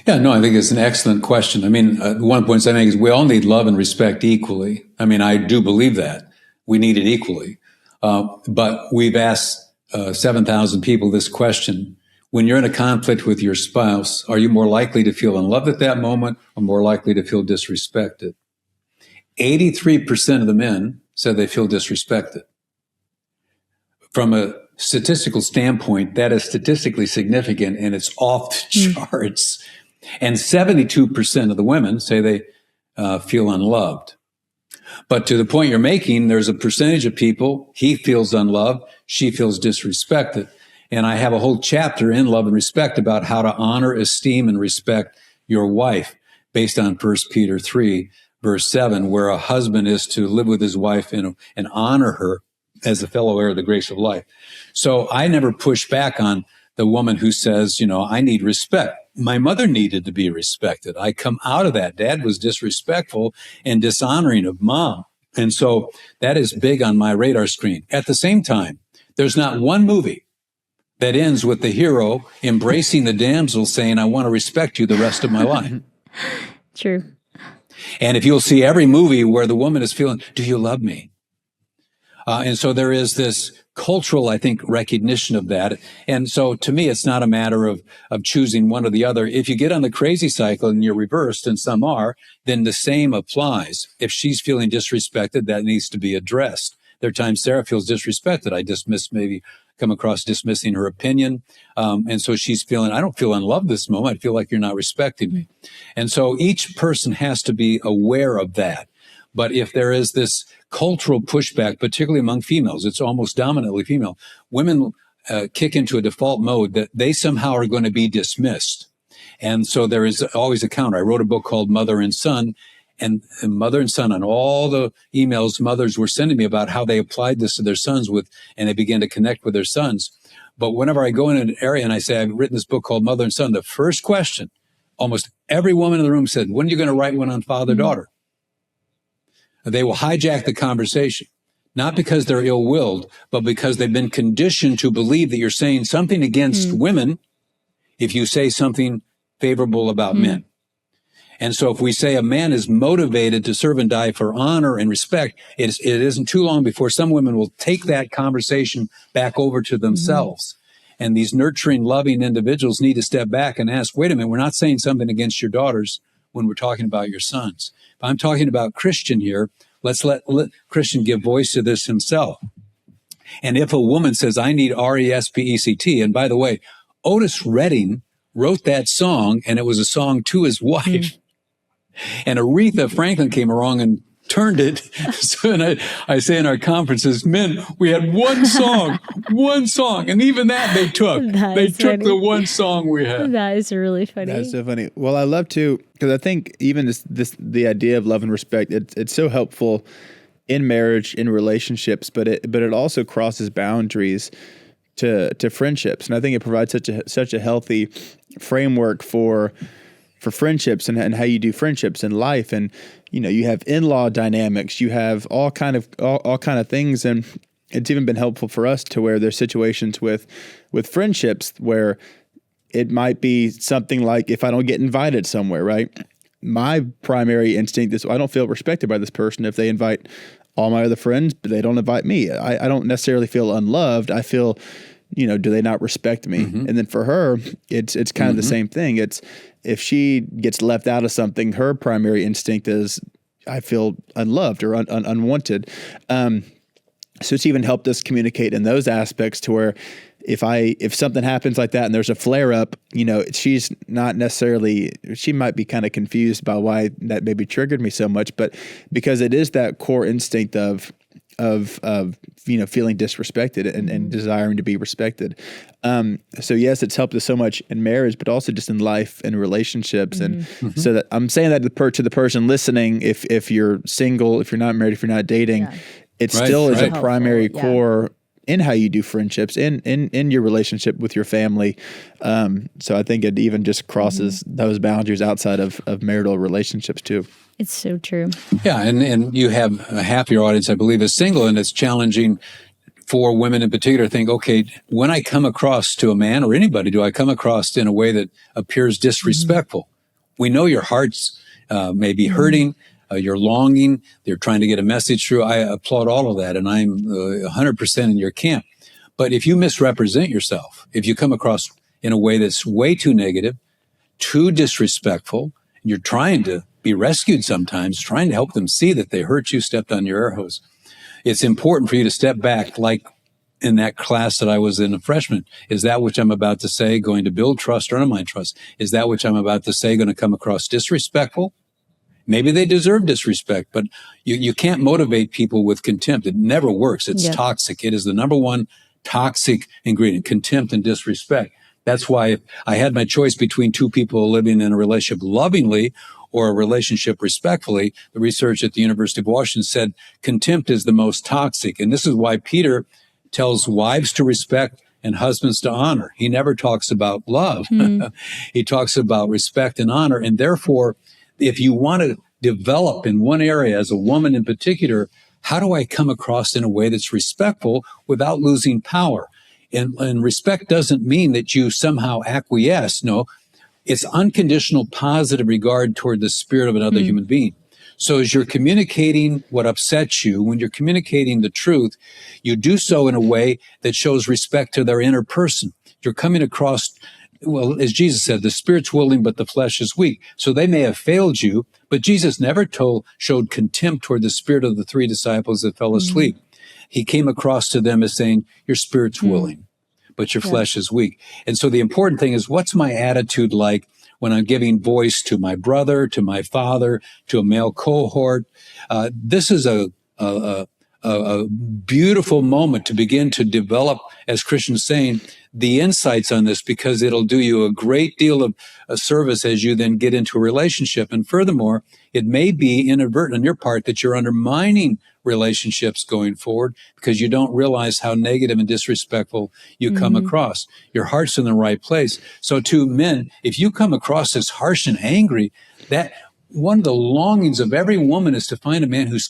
Yeah, no, I think it's an excellent question. I mean, one point I make is we all need love and respect equally. I mean, I do believe that. We need it equally. But we've asked 7,000 people this question. When you're in a conflict with your spouse, are you more likely to feel unloved at that moment or more likely to feel disrespected? 83% of the men said they feel disrespected. From a statistical standpoint, that is statistically significant and it's off the charts. And 72% of the women say they feel unloved. But to the point you're making, there's a percentage of people, he feels unloved, she feels disrespected. And I have a whole chapter in Love and Respect about how to honor, esteem, and respect your wife based on 1 Peter 3, verse 7, where a husband is to live with his wife and honor her as a fellow heir of the grace of life. So I never push back on the woman who says, you know, I need respect. My mother needed to be respected. I come out of that. Dad was disrespectful and dishonoring of mom. And so that is big on my radar screen. At the same time, there's not one movie that ends with the hero embracing the damsel saying, I want to respect you the rest of my life. True. And if you'll see every movie where the woman is feeling, do you love me? And so there is this cultural, I think, recognition of that. And so to me, it's not a matter of choosing one or the other. If you get on the crazy cycle and you're reversed, and some are, then the same applies. If she's feeling disrespected, that needs to be addressed. There are times Sarah feels disrespected. I maybe come across dismissing her opinion. And so she's feeling, I don't feel unloved this moment. I feel like you're not respecting me. And so each person has to be aware of that. But if there is this cultural pushback, particularly among females, it's almost dominantly female, women kick into a default mode that they somehow are going to be dismissed. And so there is always a counter. I wrote a book called Mother and Son, and mother and son, on all the emails mothers were sending me about how they applied this to their sons and they began to connect with their sons. But whenever I go in an area and I say, I've written this book called Mother and Son, the first question, almost every woman in the room said, when are you going to write one on father-daughter? They will hijack the conversation, not because they're ill-willed, but because they've been conditioned to believe that you're saying something against women if you say something favorable about men. And so if we say a man is motivated to serve and die for honor and respect, it isn't too long before some women will take that conversation back over to themselves. And these nurturing, loving individuals need to step back and ask, wait a minute, we're not saying something against your daughters when we're talking about your sons. If I'm talking about Christian here, let's let Christian give voice to this himself. And if a woman says, I need respect, and by the way, Otis Redding wrote that song, and it was a song to his wife. And Aretha Franklin came along and turned it. So, and I say in our conferences, men, we had one song, and even that they took. They took the one song we had. That is really funny. That's so funny. Well, I love to, because I think even the idea of love and respect, it's so helpful in marriage, in relationships, but it also crosses boundaries to friendships, and I think it provides such a healthy framework for friendships and how you do friendships in life. And you have in-law dynamics, you have all kind of things, and it's even been helpful for us to where there's situations with friendships where it might be something like, if I don't get invited somewhere, right? My primary instinct is I don't feel respected by this person if they invite all my other friends, but they don't invite me. I don't necessarily feel unloved. I feel, do they not respect me? And then for her, it's kind of the same thing. It's, if she gets left out of something, her primary instinct is, I feel unloved or unwanted. So it's even helped us communicate in those aspects to where if something happens like that and there's a flare up, she's not necessarily, she might be kind of confused by why that maybe triggered me so much, but because it is that core instinct of feeling disrespected and desiring to be respected. So yes, it's helped us so much in marriage, but also just in life and relationships. And so that I'm saying that to the person listening, if you're single, if you're not married, if you're not dating, it still is a primary core in how you do friendships, in your relationship with your family. So I think it even just crosses those boundaries outside of marital relationships too. It's so true. Yeah, and you have half your audience, I believe, is single, and it's challenging for women in particular to think, okay, when I come across to a man or anybody, do I come across in a way that appears disrespectful? We know your heart's may be hurting, you're longing, they're trying to get a message through. I applaud all of that, and I'm 100% in your camp. But if you misrepresent yourself, if you come across in a way that's way too negative, too disrespectful, you're trying to be rescued sometimes, trying to help them see that they hurt you, stepped on your air hose. It's important for you to step back, like in that class that I was in, a freshman. Is that which I'm about to say going to build trust or undermine trust? Is that which I'm about to say going to come across disrespectful? Maybe they deserve disrespect, but you can't motivate people with contempt. It never works. It's toxic. It is the number one toxic ingredient, contempt and disrespect. That's why if I had my choice between two people living in a relationship lovingly or a relationship respectfully, the research at the University of Washington said contempt is the most toxic. And this is why Peter tells wives to respect and husbands to honor. He never talks about love. He talks about respect and honor. And therefore, if you want to develop in one area as a woman in particular, how do I come across in a way that's respectful without losing power? And respect doesn't mean that you somehow acquiesce. No, it's unconditional positive regard toward the spirit of another human being. So as you're communicating what upsets you, when you're communicating the truth, you do so in a way that shows respect to their inner person. You're coming across, well, as Jesus said, the spirit's willing, but the flesh is weak. So they may have failed you, but Jesus never showed contempt toward the spirit of the three disciples that fell asleep. He came across to them as saying, your spirit's willing, but your flesh is weak. And so the important thing is, what's my attitude like when I'm giving voice to my brother, to my father, to a male cohort? This is a beautiful moment to begin to develop, as Christian's saying, the insights on this, because it'll do you a great deal of service as you then get into a relationship. And furthermore, it may be inadvertent on your part that you're undermining relationships going forward because you don't realize how negative and disrespectful you come across. Your heart's in the right place. So to men, if you come across as harsh and angry, that one of the longings of every woman is to find a man who's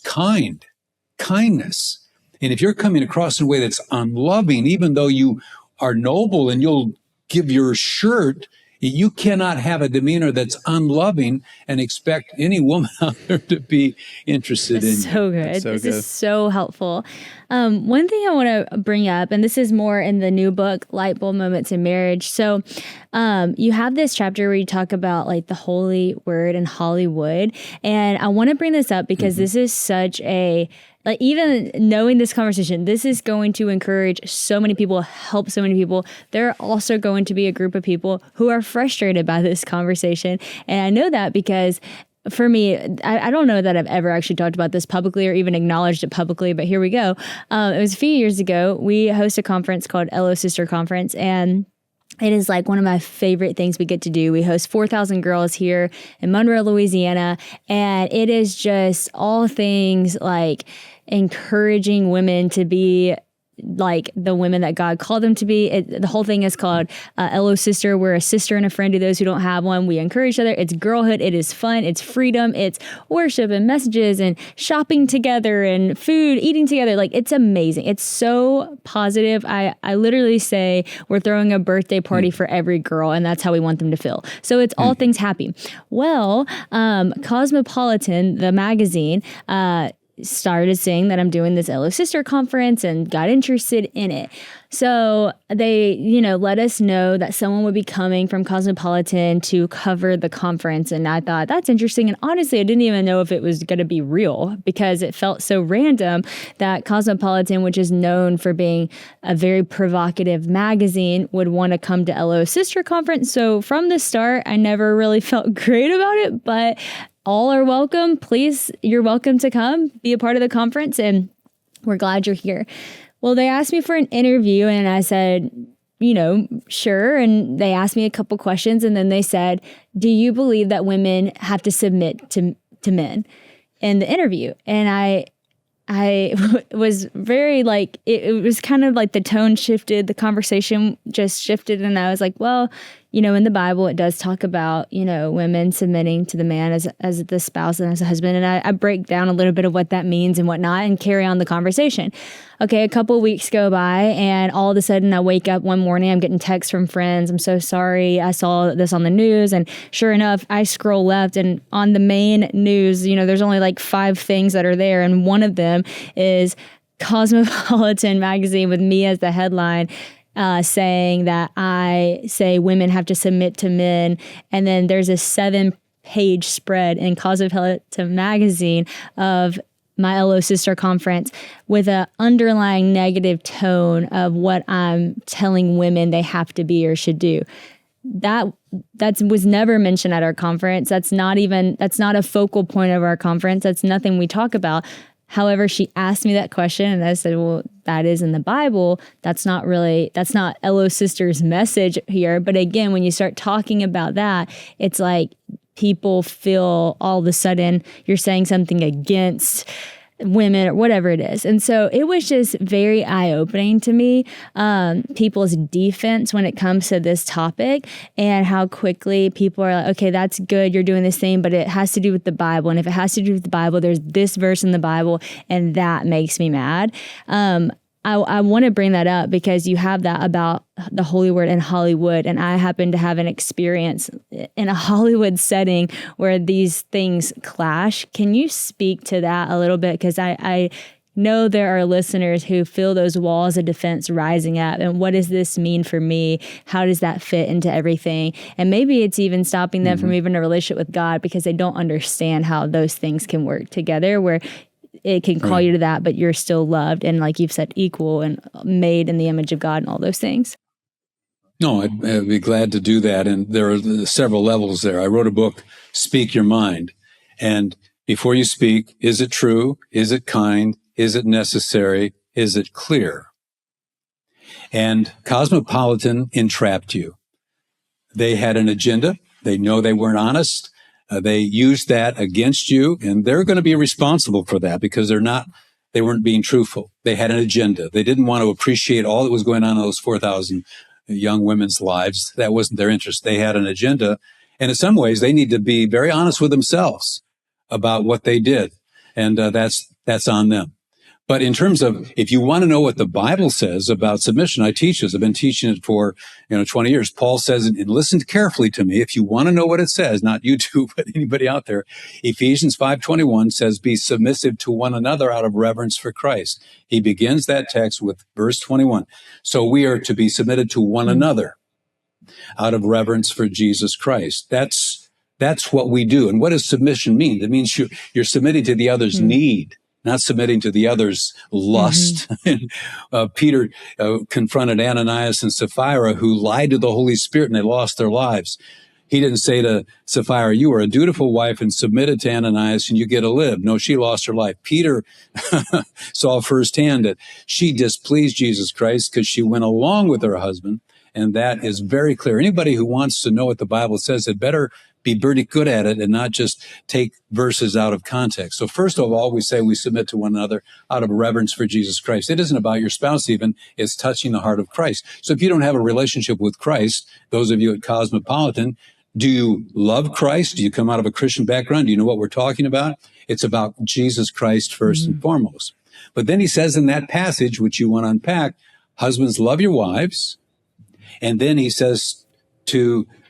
kindness. And if you're coming across in a way that's unloving, even though you are noble and you'll give your shirt, you cannot have a demeanor that's unloving and expect any woman out there to be interested in you. So good. That's so This good. is so helpful. One thing I want to bring up, and this is more in the new book, Light Bulb Moments in Marriage. So you have this chapter where you talk about like the holy word in Hollywood. And I want to bring this up because this is such a, like, even knowing this conversation, this is going to encourage so many people, help so many people. There are also going to be a group of people who are frustrated by this conversation. And I know that because for me, I don't know that I've ever actually talked about this publicly or even acknowledged it publicly, but here we go. It was a few years ago. We host a conference called LO Sister Conference, and it is like one of my favorite things we get to do. We host 4,000 girls here in Monroe, Louisiana, and it is just all things like encouraging women to be like the women that God called them to be. The whole thing is called LO Sister. We're a sister and a friend to those who don't have one. We encourage each other. It's girlhood. It is fun. It's freedom. It's worship and messages and shopping together and food, eating together. Like, it's amazing. It's so positive. I literally say we're throwing a birthday party for every girl, and that's how we want them to feel. So it's all things happy. Well, Cosmopolitan, the magazine, started saying that I'm doing this LO Sister conference and got interested in it. So they, let us know that someone would be coming from Cosmopolitan to cover the conference. And I thought, that's interesting. And honestly, I didn't even know if it was going to be real because it felt so random that Cosmopolitan, which is known for being a very provocative magazine, would want to come to LO Sister conference. So from the start, I never really felt great about it, but all are welcome. Please, you're welcome to come be a part of the conference, and we're glad you're here. Well, they asked me for an interview, and I said, sure. And they asked me a couple questions, and then they said, do you believe that women have to submit to men in the interview? And I was very like, it was kind of like the tone shifted, the conversation just shifted. And I was like, well, in the Bible, it does talk about, women submitting to the man as the spouse and as a husband. And I break down a little bit of what that means and whatnot and carry on the conversation. Okay, a couple of weeks go by, and all of a sudden I wake up one morning, I'm getting texts from friends. I'm so sorry. I saw this on the news. And sure enough, I scroll left, and on the main news, there's only like 5 things that are there. And one of them is Cosmopolitan magazine with me as the headline, saying that I say women have to submit to men. And then there's a 7-page spread in Cosmopolitan magazine of my LO Sister conference with an underlying negative tone of what I'm telling women they have to be or should do. That was never mentioned at our conference. That's not a focal point of our conference. That's nothing we talk about. However, she asked me that question, and I said, well, that is in the Bible. That's not LO Sister's message here. But again, when you start talking about that, it's like people feel all of a sudden you're saying something against women or whatever it is. And so it was just very eye-opening to me, people's defense when it comes to this topic and how quickly people are like, okay, that's good, you're doing this thing, but it has to do with the Bible. And if it has to do with the Bible, there's this verse in the Bible, and that makes me mad. I want to bring that up because you have that about the Holy Word in Hollywood. And I happen to have an experience in a Hollywood setting where these things clash. Can you speak to that a little bit? Because I know there are listeners who feel those walls of defense rising up. And what does this mean for me? How does that fit into everything? And maybe it's even stopping them from even a relationship with God because they don't understand how those things can work together, where it can call you to that, but you're still loved and, like you've said, equal and made in the image of God and all those things. No, I'd be glad to do that. And there are several levels there. I wrote a book, Speak Your Mind. And before you speak, is it true? Is it kind? Is it necessary? Is it clear? And Cosmopolitan entrapped you. They had an agenda. They know they weren't honest. They used that against you, and they're going to be responsible for that because they weren't being truthful. They had an agenda. They didn't want to appreciate all that was going on in those 4,000 young women's lives. That wasn't their interest. They had an agenda. And in some ways, they need to be very honest with themselves about what they did. And that's on them. But in terms of, if you want to know what the Bible says about submission, I teach this. I've been teaching it for 20 years. Paul says, and listen carefully to me, if you want to know what it says, not you two, but anybody out there, Ephesians 5:21 says, be submissive to one another out of reverence for Christ. He begins that text with verse 21. So we are to be submitted to one another out of reverence for Jesus Christ. That's what we do. And what does submission mean? It means you're submitting to the other's need, not submitting to the other's lust. Peter confronted Ananias and Sapphira, who lied to the Holy Spirit, and they lost their lives. He didn't say to Sapphira, you are a dutiful wife and submitted to Ananias and you get to live. No, she lost her life. Peter saw firsthand that she displeased Jesus Christ because she went along with her husband. And that is very clear. Anybody who wants to know what the Bible says had better be pretty good at it and not just take verses out of context. So first of all, we say we submit to one another out of reverence for Jesus Christ. It isn't about your spouse even. It's touching the heart of Christ. So if you don't have a relationship with Christ, those of you at Cosmopolitan, do you love Christ? Do you come out of a Christian background? Do you know what we're talking about? It's about Jesus Christ first and foremost. But then he says in that passage, which you want to unpack, husbands, love your wives. And then he says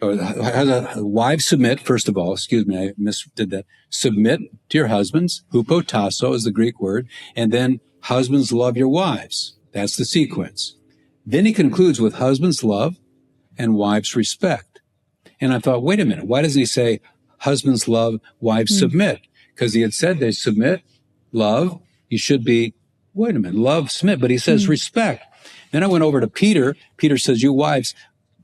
wives submit, first of all, excuse me, I misdid that. Submit to your husbands, hupotasso is the Greek word, and then husbands love your wives. That's the sequence. Then he concludes with husbands love and wives respect. And I thought, wait a minute, why doesn't he say husbands love, wives submit? Because he had said they submit, love, you should be, wait a minute, love, submit, but he says respect. Then I went over to Peter. Peter says, you wives,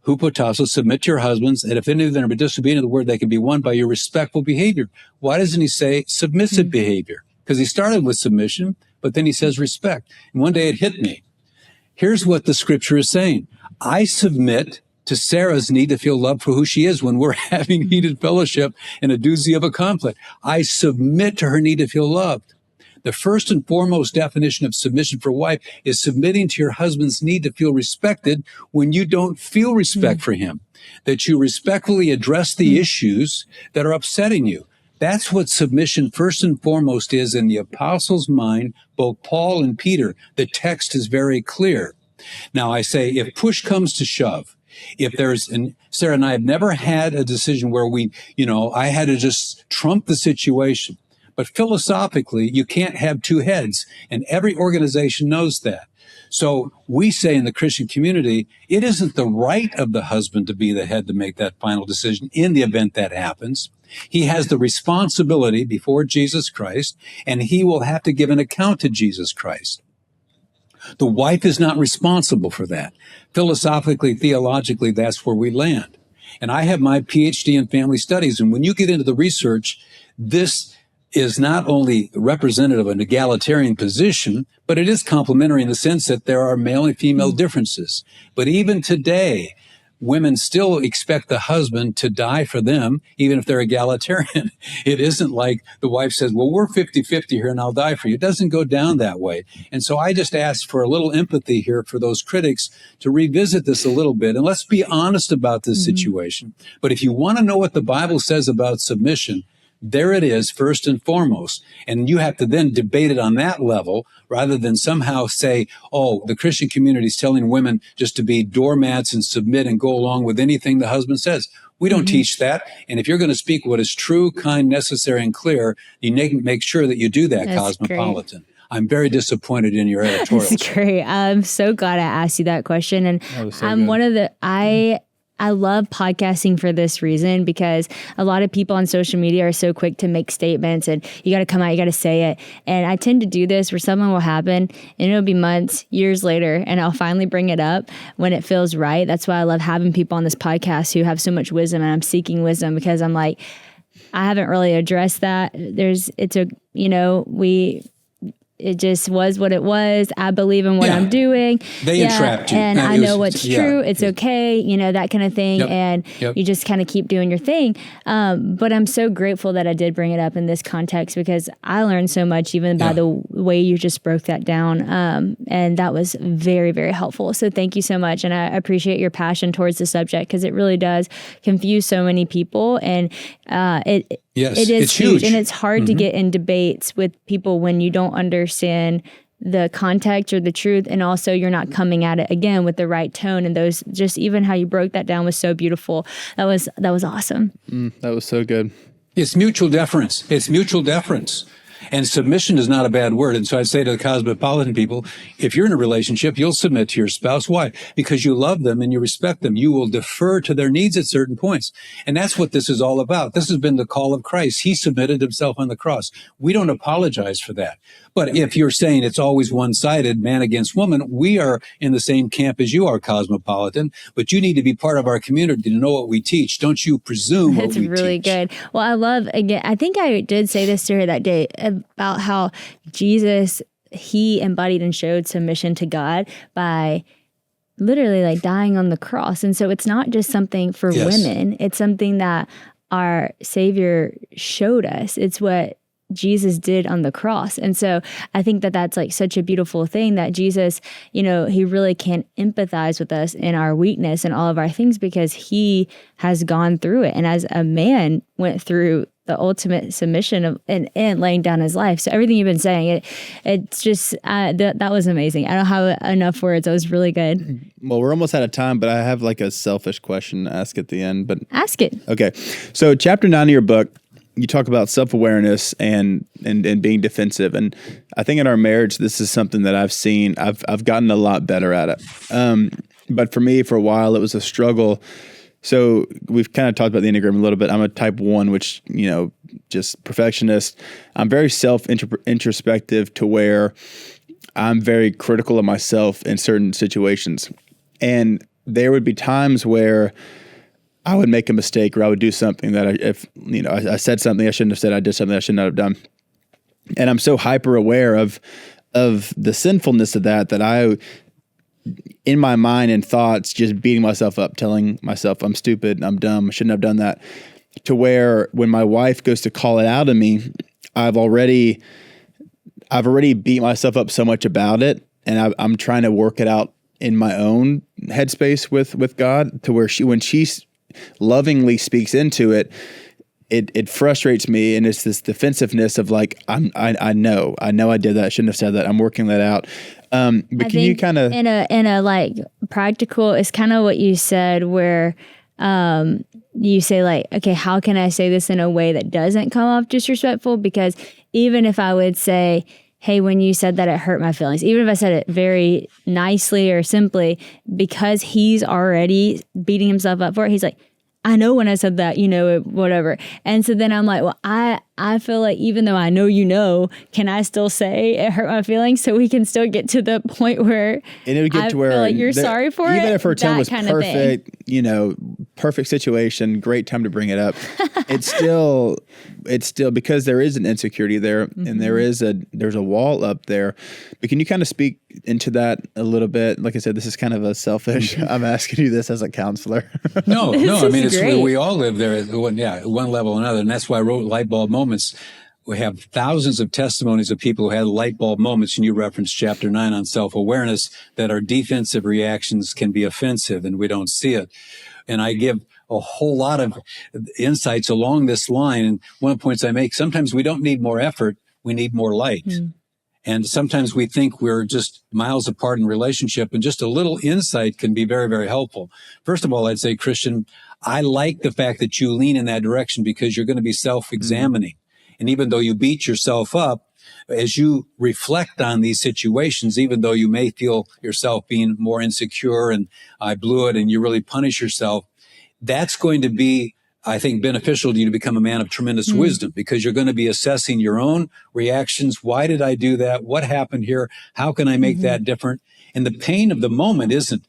hupotasso, submit to your husbands, and if any of them are disobedient to the word, they can be won by your respectful behavior. Why doesn't he say submissive behavior? Because he started with submission, but then he says respect. And one day it hit me. Here's what the scripture is saying. I submit to Sarah's need to feel loved for who she is when we're having heated fellowship in a doozy of a conflict. I submit to her need to feel loved. The first and foremost definition of submission for a wife is submitting to your husband's need to feel respected when you don't feel respect for him, that you respectfully address the issues that are upsetting you. That's what submission first and foremost is in the apostles' mind, both Paul and Peter. The text is very clear. Now I say, if push comes to shove, if there's, and Sarah and I have never had a decision where I had to just trump the situation. But philosophically, you can't have two heads, and every organization knows that. So we say in the Christian community, it isn't the right of the husband to be the head to make that final decision in the event that happens. He has the responsibility before Jesus Christ, and he will have to give an account to Jesus Christ. The wife is not responsible for that. Philosophically, theologically, that's where we land. And I have my PhD in family studies, and when you get into the research, this is not only representative of an egalitarian position, but it is complementary in the sense that there are male and female differences. But even today, women still expect the husband to die for them, even if they're egalitarian. It isn't like the wife says, well, we're 50-50 here and I'll die for you. It doesn't go down that way. And so I just ask for a little empathy here for those critics to revisit this a little bit. And let's be honest about this situation. But if you want to know what the Bible says about submission, There it is, first and foremost. And you have to then debate it on that level rather than somehow say, oh, the Christian community is telling women just to be doormats and submit and go along with anything the husband says. We don't teach that. And if you're going to speak what is true, kind, necessary, and clear, you make sure that you do that, That's Cosmopolitan. Great. I'm very disappointed in your editorials. That's great. I'm so glad I asked you that question. And so I'm good. one of the, I love podcasting for this reason, because a lot of people on social media are so quick to make statements and you got to come out, you got to say it. And I tend to do this where something will happen and it'll be months, years later, and I'll finally bring it up when it feels right. That's why I love having people on this podcast who have so much wisdom, and I'm seeking wisdom because I'm like, I haven't really addressed that. It just was what it was. I believe in what I'm doing. They entrapped you. And I know what's true. It's okay, that kind of thing. Yep. And you just kind of keep doing your thing. But I'm so grateful that I did bring it up in this context, because I learned so much even by the way you just broke that down. And that was very, very helpful. So thank you so much. And I appreciate your passion towards the subject, because it really does confuse so many people. And it is huge. And it's hard to get in debates with people when you don't understand the context or the truth. And also you're not coming at it again with the right tone. And those, just even how you broke that down was so beautiful. That was awesome. That was so good. It's mutual deference. It's mutual deference. And submission is not a bad word. And so I say to the Cosmopolitan people, if you're in a relationship, you'll submit to your spouse. Why? Because you love them and you respect them. You will defer to their needs at certain points. And that's what this is all about. This has been the call of Christ. He submitted himself on the cross. We don't apologize for that. But if you're saying it's always one-sided, man against woman, we are in the same camp as you are, Cosmopolitan. But you need to be part of our community to know what we teach. Don't you presume what we teach. That's really good. Well, I love, again, I think I did say this to her that day about how Jesus, he embodied and showed submission to God by literally like dying on the cross. And so it's not just something for women. It's something that our Savior showed us. It's what Jesus did on the cross. And so I think that that's like such a beautiful thing, that Jesus, he really can empathize with us in our weakness and all of our things, because he has gone through it. And as a man went through the ultimate submission of and laying down his life. So everything you've been saying, it's just, that was amazing. I don't have enough words. That was really good. Well, we're almost out of time, but I have like a selfish question to ask at the end. But ask it. Okay. So chapter 9 of your book, you talk about self-awareness and being defensive. And I think in our marriage, this is something that I've seen. I've gotten a lot better at it. But for me, for a while, it was a struggle. So we've kind of talked about the Enneagram a little bit. I'm a type 1, which, just perfectionist. I'm very self-introspective to where I'm very critical of myself in certain situations. And there would be times where I would make a mistake, or I would do something that I said something I shouldn't have said, I did something I should not have done. And I'm so hyper aware of the sinfulness of that I, in my mind and thoughts, just beating myself up, telling myself I'm stupid, I'm dumb, I shouldn't have done that. To where when my wife goes to call it out of me, I've already beat myself up so much about it, and I'm trying to work it out in my own headspace with God, to where when she lovingly speaks into it, it frustrates me, and it's this defensiveness of like, I know I did that, I shouldn't have said that, I'm working that out. But can you kind of in a like practical, it's kind of what you said, where you say like, okay, how can I say this in a way that doesn't come off disrespectful? Because even if I would say, hey, when you said that, it hurt my feelings, even if I said it very nicely or simply, because he's already beating himself up for it, he's like, I know when I said that, whatever. And so then I'm like, well, I feel like even though I know, can I still say it hurt my feelings, so we can still get to the point where and it would get to where feel like you're sorry for it? Even if her tone was perfect, perfect situation, great time to bring it up. It's still because there is an insecurity there, and there's a wall up there. But can you kind of speak into that a little bit? Like I said, this is kind of a selfish. I'm asking you this as a counselor. No. I mean, it's where we all live there at one level or another, and that's why I wrote Light Bulb Moments. We have thousands of testimonies of people who had light bulb moments, and you referenced chapter 9 on self-awareness, that our defensive reactions can be offensive and we don't see it. And I give a whole lot of insights along this line. And one of the points I make, sometimes we don't need more effort. We need more light. And sometimes we think we're just miles apart in relationship, and just a little insight can be very, very helpful. First of all, I'd say, Christian, I like the fact that you lean in that direction, because you're going to be self-examining. And even though you beat yourself up, as you reflect on these situations, even though you may feel yourself being more insecure and I blew it, and you really punish yourself, that's going to be, I think, beneficial to you to become a man of tremendous wisdom, because you're going to be assessing your own reactions. Why did I do that? What happened here? How can I make that different? And the pain of the moment isn't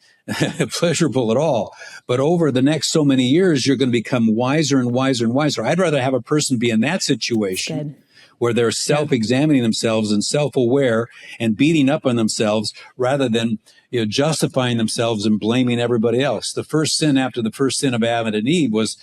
pleasurable at all. But over the next so many years, you're going to become wiser and wiser and wiser. I'd rather have a person be in that situation where they're self-examining themselves and self-aware and beating up on themselves, rather than justifying themselves and blaming everybody else. The first sin after the first sin of Adam and Eve was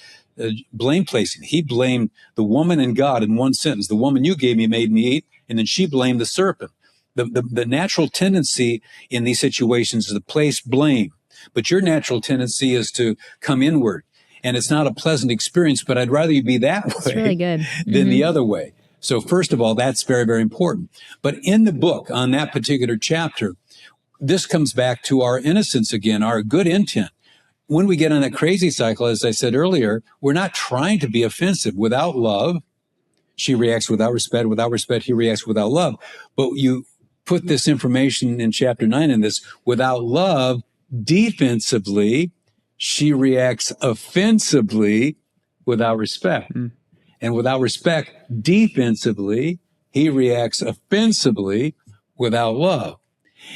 blame placing. He blamed the woman and God in one sentence. The woman you gave me made me eat, and then she blamed the serpent. The natural tendency in these situations is to place blame, but your natural tendency is to come inward, and it's not a pleasant experience. But I'd rather you be that way really good. than the other way. So first of all, that's very, very important. But in the book, on that particular chapter, this comes back to our innocence again, our good intent. When we get on that crazy cycle, as I said earlier, we're not trying to be offensive. Without love, she reacts without respect. Without respect, he reacts without love. But you put this information in chapter 9 in this: without love, defensively, she reacts offensively without respect. And without respect, defensively, he reacts offensively without love.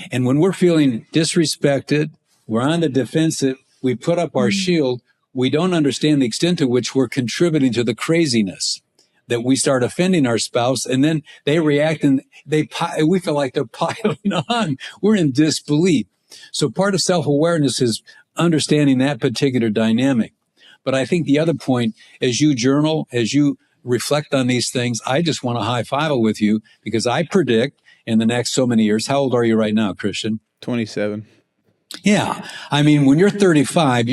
And when we're feeling disrespected, we're on the defensive, we put up our shield, we don't understand the extent to which we're contributing to the craziness, that we start offending our spouse, and then they react and we feel like they're piling on. We're in disbelief. So part of self-awareness is understanding that particular dynamic. But I think the other point, as you journal, as you reflect on these things, I just want to high-five it with you, because I predict in the next so many years. How old are you right now, Christian? 27. Yeah. I mean, when you're 35,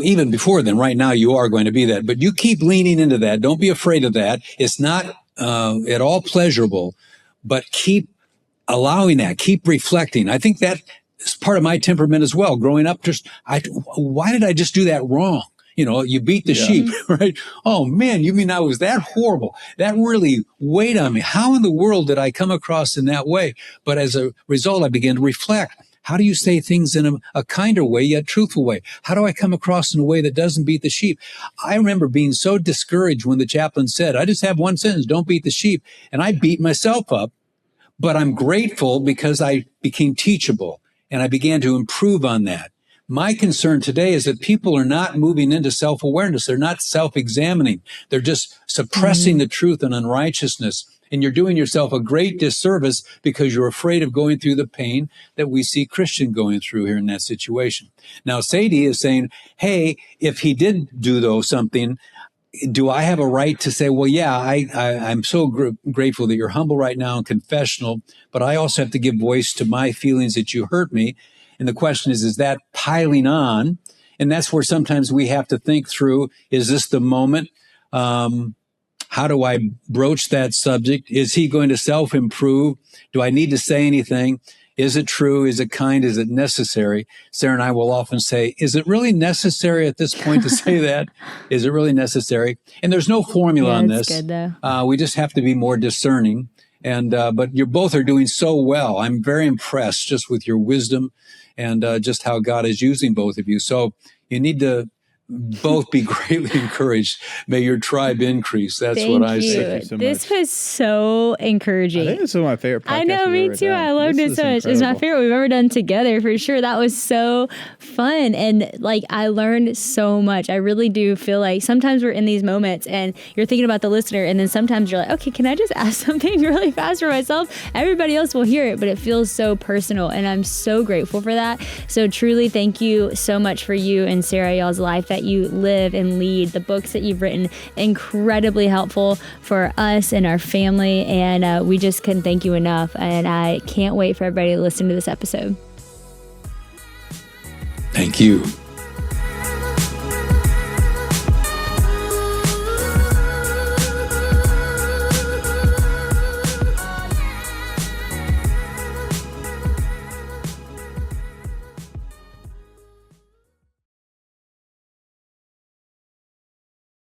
even before then, right now, you are going to be that. But you keep leaning into that. Don't be afraid of that. It's not at all pleasurable, but keep allowing that. Keep reflecting. I think that is part of my temperament as well. Growing up, why did I just do that wrong? You beat the sheep, right? Oh man, you mean I was that horrible? That really weighed on me. How in the world did I come across in that way? But as a result, I began to reflect. How do you say things in a kinder way, yet truthful way? How do I come across in a way that doesn't beat the sheep? I remember being so discouraged when the chaplain said, I just have one sentence, don't beat the sheep. And I beat myself up, but I'm grateful because I became teachable and I began to improve on that. My concern today is that people are not moving into self-awareness. They're not self-examining. They're just suppressing the truth and unrighteousness. And you're doing yourself a great disservice because you're afraid of going through the pain that we see Christian going through here in that situation. Now, Sadie is saying, hey, if he did do something, do I have a right to say, well, yeah, I'm so grateful that you're humble right now and confessional, but I also have to give voice to my feelings that you hurt me. And the question is that piling on? And that's where sometimes we have to think through, is this the moment? How do I broach that subject? Is he going to self-improve? Do I need to say anything? Is it true? Is it kind? Is it necessary? Sarah and I will often say, is it really necessary at this point to say that? Is it really necessary? And there's no formula on this. Good, though. We just have to be more discerning. And but you both are doing so well. I'm very impressed just with your wisdom and just how God is using both of you. So you need to both be greatly encouraged. May your tribe increase. That's what I say. Thank you so This much. was so encouraging. I think it's one of my favorite podcasts. I know, me we've ever too. done. I loved This it so is much. It's my incredible. favorite we've ever done together for sure. That was so fun. And I learned so much. I really do feel like sometimes we're in these moments and you're thinking about the listener. And then sometimes you're like, okay, can I just ask something really fast for myself? Everybody else will hear it, but it feels so personal. And I'm so grateful for that. So truly thank you so much for you and Sarah, y'all's life that you live and lead. The books that you've written, incredibly helpful for us and our family. And we just couldn't thank you enough. And I can't wait for everybody to listen to this episode. Thank you.